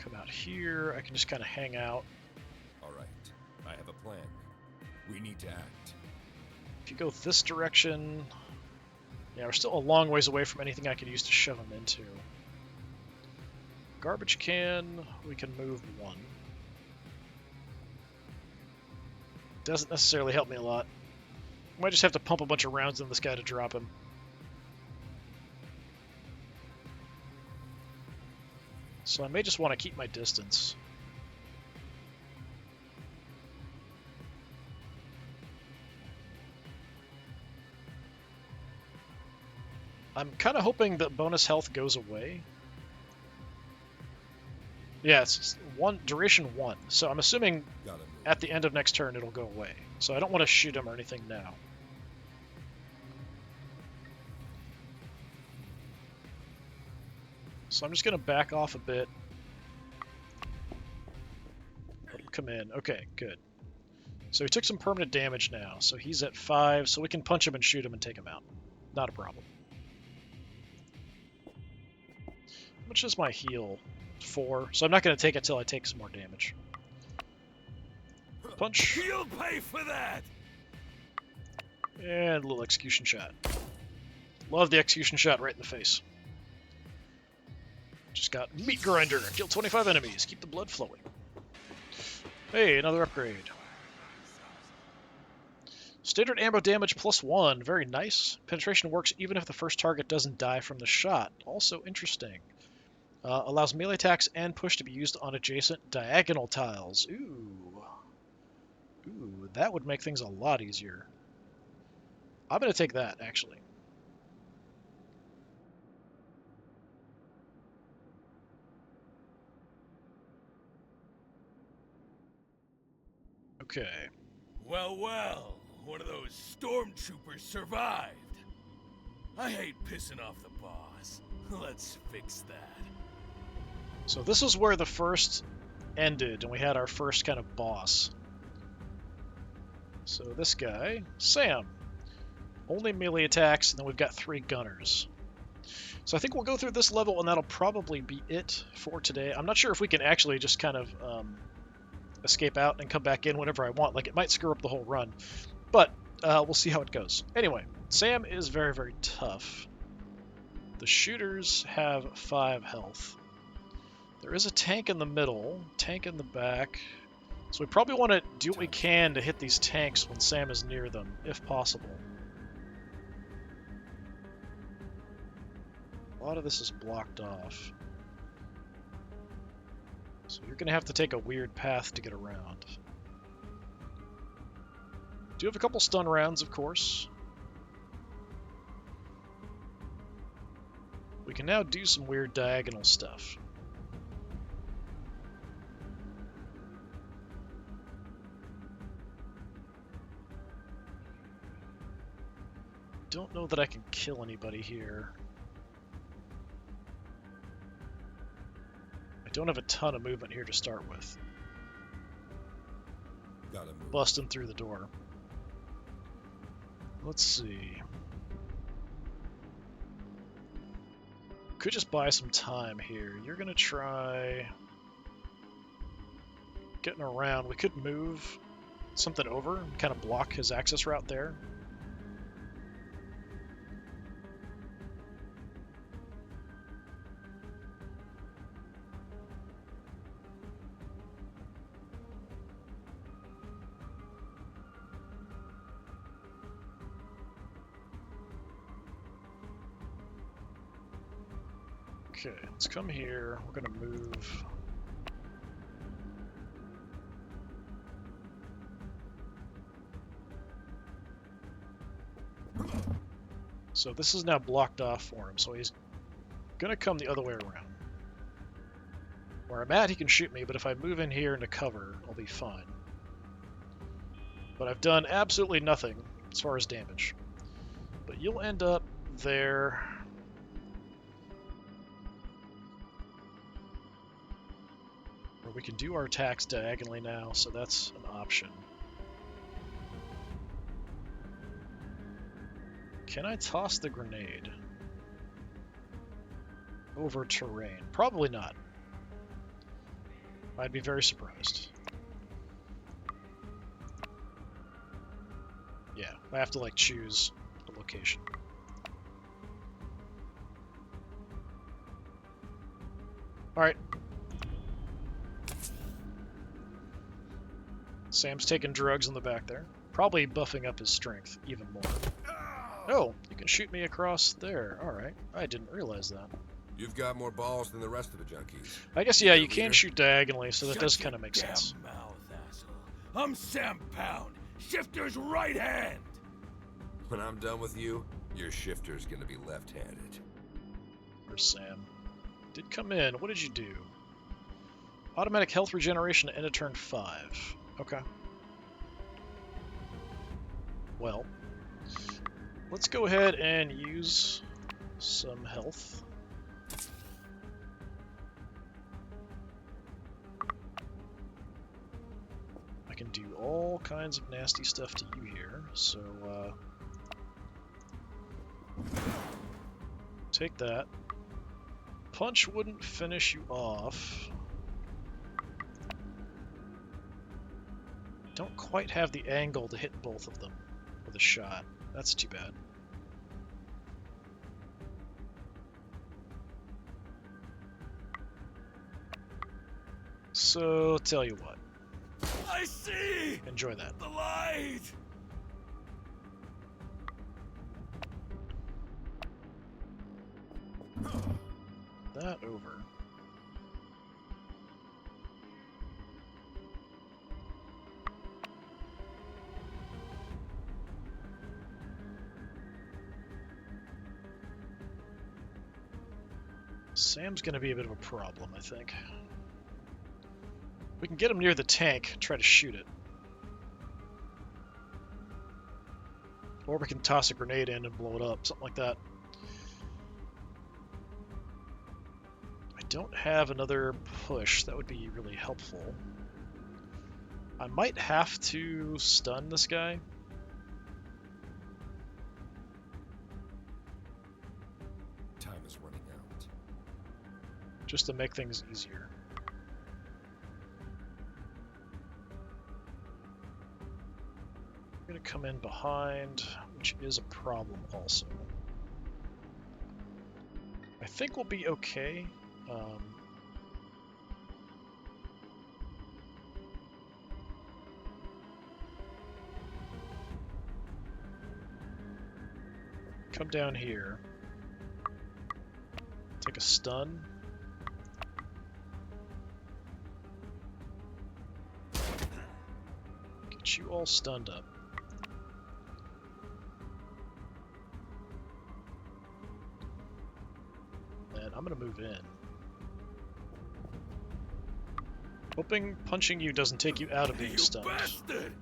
Come out here, I can just kind of hang out. Alright, I have a plan. We need to act. If you go this direction... Yeah, we're still a long ways away from anything I could use to shove him into. Garbage can, we can move 1. Doesn't necessarily help me a lot. Might just have to pump a bunch of rounds in this guy to drop him. So I may just want to keep my distance. I'm kind of hoping that bonus health goes away. Yeah, it's duration 1. So I'm assuming at the end of next turn it'll go away. So I don't want to shoot him or anything now. So I'm just going to back off a bit. Let him come in. Okay, good. So he took some permanent damage now. So he's at 5, so we can punch him and shoot him and take him out. Not a problem. How much is my heal? 4. So I'm not going to take it till I take some more damage. Punch. You'll pay for that! And a little execution shot. Love the execution shot right in the face. Just got meat grinder. Kill 25 enemies. Keep the blood flowing. Hey, another upgrade. Standard ammo damage +1. Very nice. Penetration works even if the first target doesn't die from the shot. Also interesting. Allows melee attacks and push to be used on adjacent diagonal tiles. Ooh. Ooh, that would make things a lot easier. I'm going to take that, actually. Okay. Well, well, one of those stormtroopers survived. I hate pissing off the boss. Let's fix that. So this is where the first ended, and we had our first kind of boss. So this guy, Sam. Only melee attacks, and then we've got 3 gunners. So I think we'll go through this level, and that'll probably be it for today. I'm not sure if we can actually just kind of escape out and come back in whenever I want. Like, it might screw up the whole run. But we'll see how it goes. Anyway, Sam is very, very tough. The shooters have 5 health. There is a tank in the middle, tank in the back. So we probably want to do what we can to hit these tanks when Sam is near them, if possible. A lot of this is blocked off. So you're going to have to take a weird path to get around. Do have a couple stun rounds, of course. We can now do some weird diagonal stuff. Don't know that I can kill anybody here. I don't have a ton of movement here to start with. Gotta move. Busting through the door. Let's see. Could just buy some time here. You're gonna try getting around. We could move something over and kind of block his access route there. Okay, let's come here. We're gonna move. So this is now blocked off for him, so he's gonna come the other way around. Where I'm at, he can shoot me, but if I move in here into cover, I'll be fine. But I've done absolutely nothing as far as damage. But you'll end up there. Or we can do our attacks diagonally now, so that's an option. Can I toss the grenade over terrain? Probably not. I'd be very surprised. Yeah, I have to like choose a location. Alright. Sam's taking drugs in the back there. Probably buffing up his strength even more. Oh, you can shoot me across there. Alright. I didn't realize that. You've got more balls than the rest of the junkies. I guess, yeah, you can Leader? shoot diagonally, so that Shut does your kind of make damn sense. mouth, asshole. I'm Sam Pound, Shifter's right hand. When I'm done with you, your shifter's gonna be left-handed. Where's Sam? Did come in. What did you do? Automatic health regeneration to end of turn 5. Okay. Well, let's go ahead and use some health. I can do all kinds of nasty stuff to you here, so take that. Punch wouldn't finish you off. Don't quite have the angle to hit both of them with a shot. That's too bad. So, tell you what. I see Enjoy that. the light. That over. Sam's going to be a bit of a problem, I think. We can get him near the tank, try to shoot it. Or we can toss a grenade in and blow it up, something like that. I don't have another push. That would be really helpful. I might have to stun this guy. Time is running out. Just to make things easier. I'm going to come in behind, which is a problem also. I think we'll be okay. Come down here. Take a stun. Get you all stunned up. And I'm gonna move in. Hoping punching you doesn't take you out of being stunned. Bastard!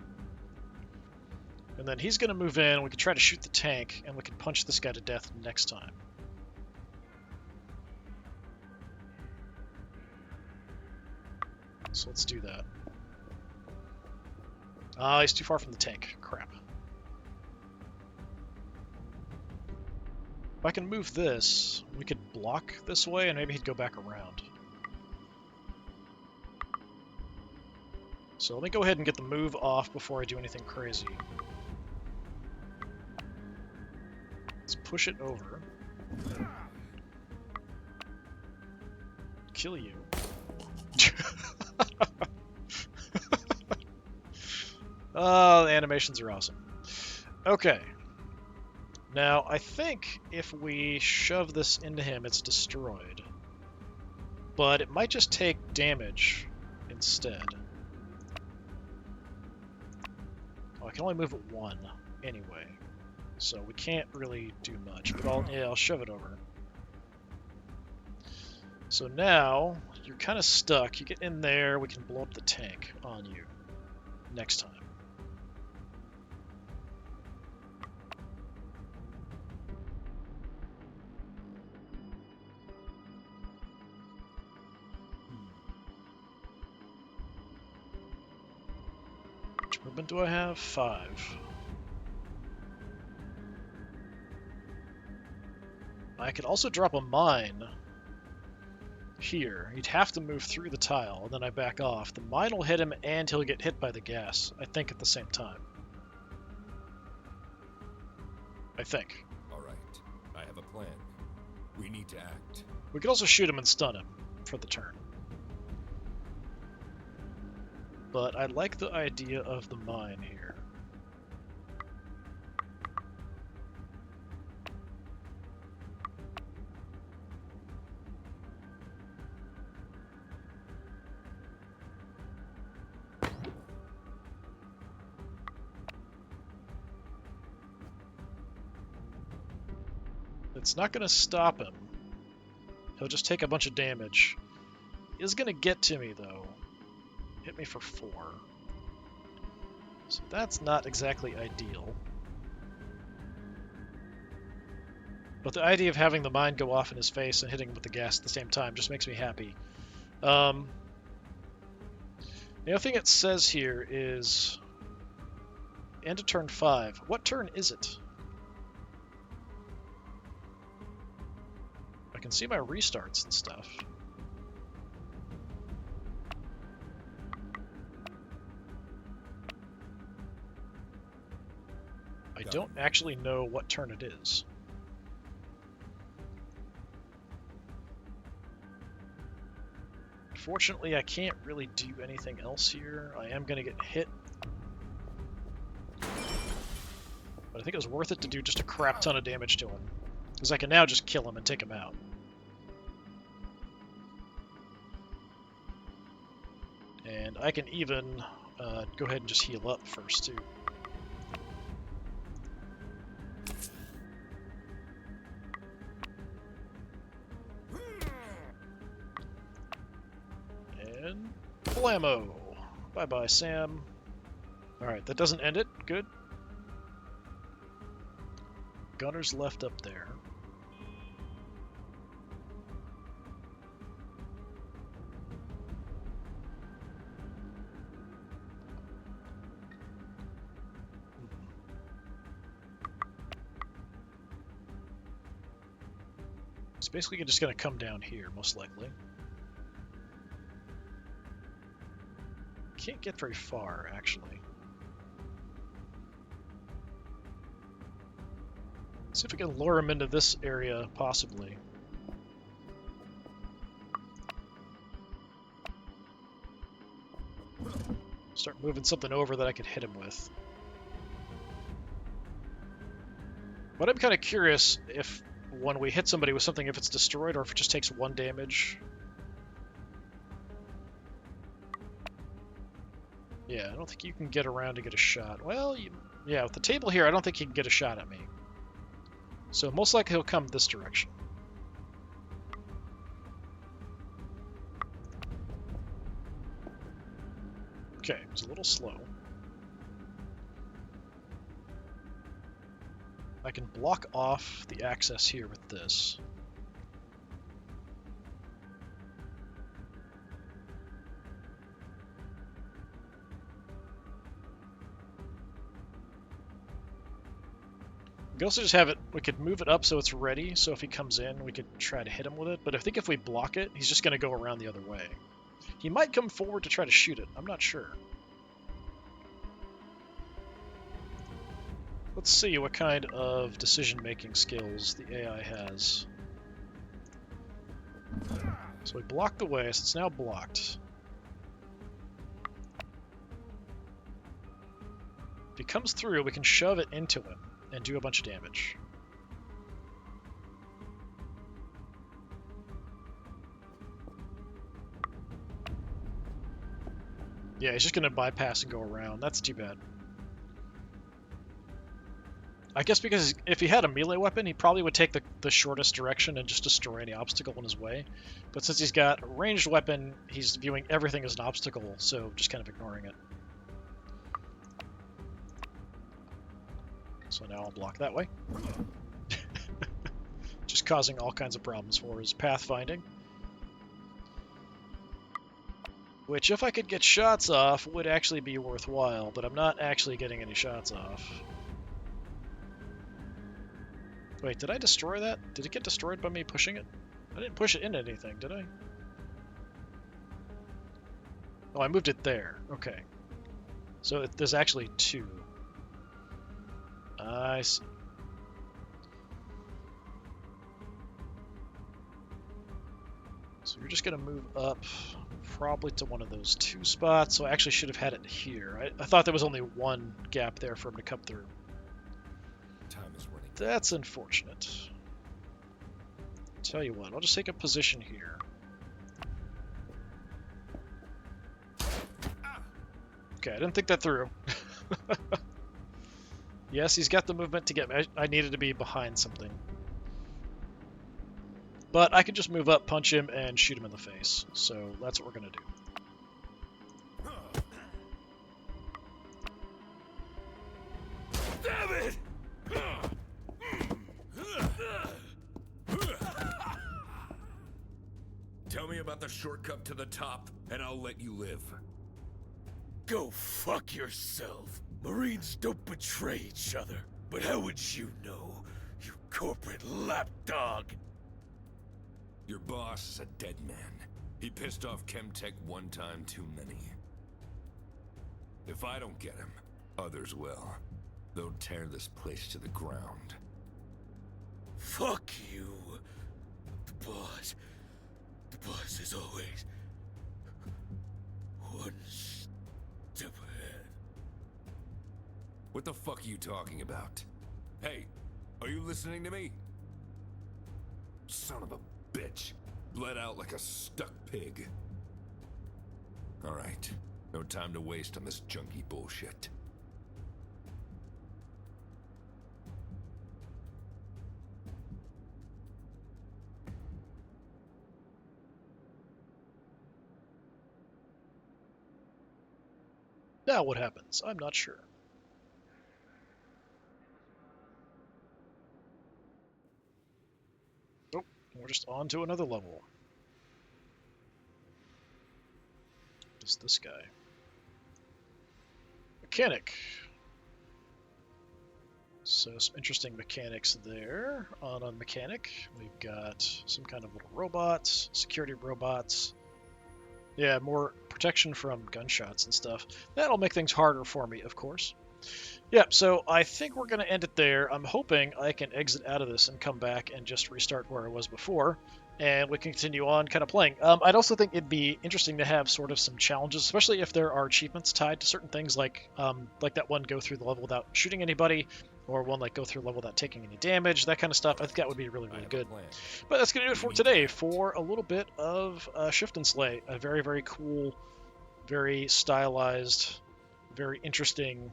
And then he's gonna move in, we can try to shoot the tank, and we can punch this guy to death next time. So let's do that. Ah, he's too far from the tank. Crap. If I can move this, we could block this way, and maybe he'd go back around. So let me go ahead and get the move off before I do anything crazy. Let's push it over. Kill you. Oh, the animations are awesome. Okay. Now, I think if we shove this into him, it's destroyed. But it might just take damage instead. Oh, I can only move it one anyway. So we can't really do much. But I'll shove it over. So now, you're kind of stuck. You get in there, we can blow up the tank on you next time. Which movement do I have? 5. I could also drop a mine here. He'd have to move through the tile, and then I back off. The mine will hit him, and he'll get hit by the gas, I think, at the same time. I think. All right, I have a plan. We need to act. We could also shoot him and stun him for the turn. But I like the idea of the mine here. It's not going to stop him. He'll just take a bunch of damage. He is going to get to me, though. Hit me for 4. So that's not exactly ideal. But the idea of having the mine go off in his face and hitting him with the gas at the same time just makes me happy. The other thing it says here is end of turn 5. What turn is it? I can see my restarts and stuff. I don't actually know what turn it is. Unfortunately, I can't really do anything else here. I am going to get hit. But I think it was worth it to do just a crap ton of damage to him. Because I can now just kill him and take him out. And I can even go ahead and just heal up first, too. And blammo! Bye-bye, Sam. Alright, that doesn't end it. Good. Gunner's left up there. It's basically just going to come down here, most likely. Can't get very far, actually. See if we can lure him into this area, possibly. Start moving something over that I could hit him with. But I'm kind of curious if when we hit somebody with something, if it's destroyed or if it just takes 1 damage. Yeah, I don't think you can get around to get a shot. Well, yeah, with the table here, I don't think he can get a shot at me. So most likely he'll come this direction. Okay, it's a little slow. I can block off the access here with this. We could also just have it, we could move it up so it's ready, so if he comes in, we could try to hit him with it. But I think if we block it, he's just going to go around the other way. He might come forward to try to shoot it. I'm not sure. Let's see what kind of decision-making skills the AI has. So we blocked the way, so it's now blocked. If he comes through, we can shove it into him and do a bunch of damage. Yeah, he's just going to bypass and go around. That's too bad. I guess because if he had a melee weapon, he probably would take the shortest direction and just destroy any obstacle in his way. But since he's got a ranged weapon, he's viewing everything as an obstacle, so just kind of ignoring it. So now I'll block that way. Just causing all kinds of problems for his pathfinding. Which, if I could get shots off, would actually be worthwhile, but I'm not actually getting any shots off. Wait, did I destroy that? Did it get destroyed by me pushing it? I didn't push it into anything, did I? Oh, I moved it there. Okay. So there's actually 2. I see. So you're just going to move up probably to one of those 2 spots. So I actually should have had it here. I thought there was only 1 gap there for him to come through. Time is running. That's unfortunate. Tell you what, I'll just take a position here. Okay, I didn't think that through. Yes, he's got the movement to get me. I needed to be behind something. But I could just move up, punch him, and shoot him in the face. So that's what we're going to do. Damn it! Tell me about the shortcut to the top, and I'll let you live. Go fuck yourself. Marines don't betray each other. But how would you know, you corporate lapdog? Your boss is a dead man. He pissed off Chemtech 1 time too many. If I don't get him, others will. They'll tear this place to the ground. Fuck you. The boss is always one step ahead. What the fuck are you talking about? Hey, are you listening to me? Son of a bitch. Bled out like a stuck pig. All right. No time to waste on this junky bullshit. Now what happens? I'm not sure. Nope, we're just on to another level. Just this guy. Mechanic. So some interesting mechanics there. On a mechanic, we've got some kind of little robots, security robots. Yeah, more protection from gunshots and stuff. That'll make things harder for me, of course. Yeah, so I think we're going to end it there. I'm hoping I can exit out of this and come back and just restart where I was before, and we can continue on kind of playing. I'd also think it'd be interesting to have sort of some challenges, especially if there are achievements tied to certain things, like that one go through the level without shooting anybody, or one like go through a level without taking any damage, that kind of stuff. I think that would be really, really good. But that's going to do it for today for a little bit of Shift and Slay. A very, very cool, very stylized, very interesting,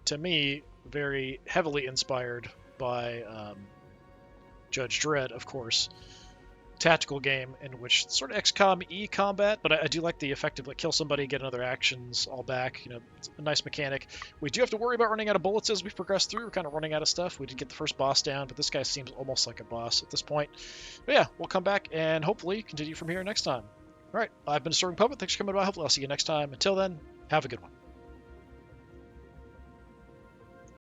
to me, very heavily inspired by Judge Dredd, of course, tactical game in which sort of XCom-y combat, but I do like the effect of like kill somebody, get another actions all back. You know, it's a nice mechanic. We do have to worry about running out of bullets as we progress through. We're kind of running out of stuff. We did get the first boss down, but this guy seems almost like a boss at this point. But yeah, we'll come back and hopefully continue from here next time. All right, I've been DisturbingPuppet. Thanks for coming by. Hopefully I'll see you next time. Until then, have a good one.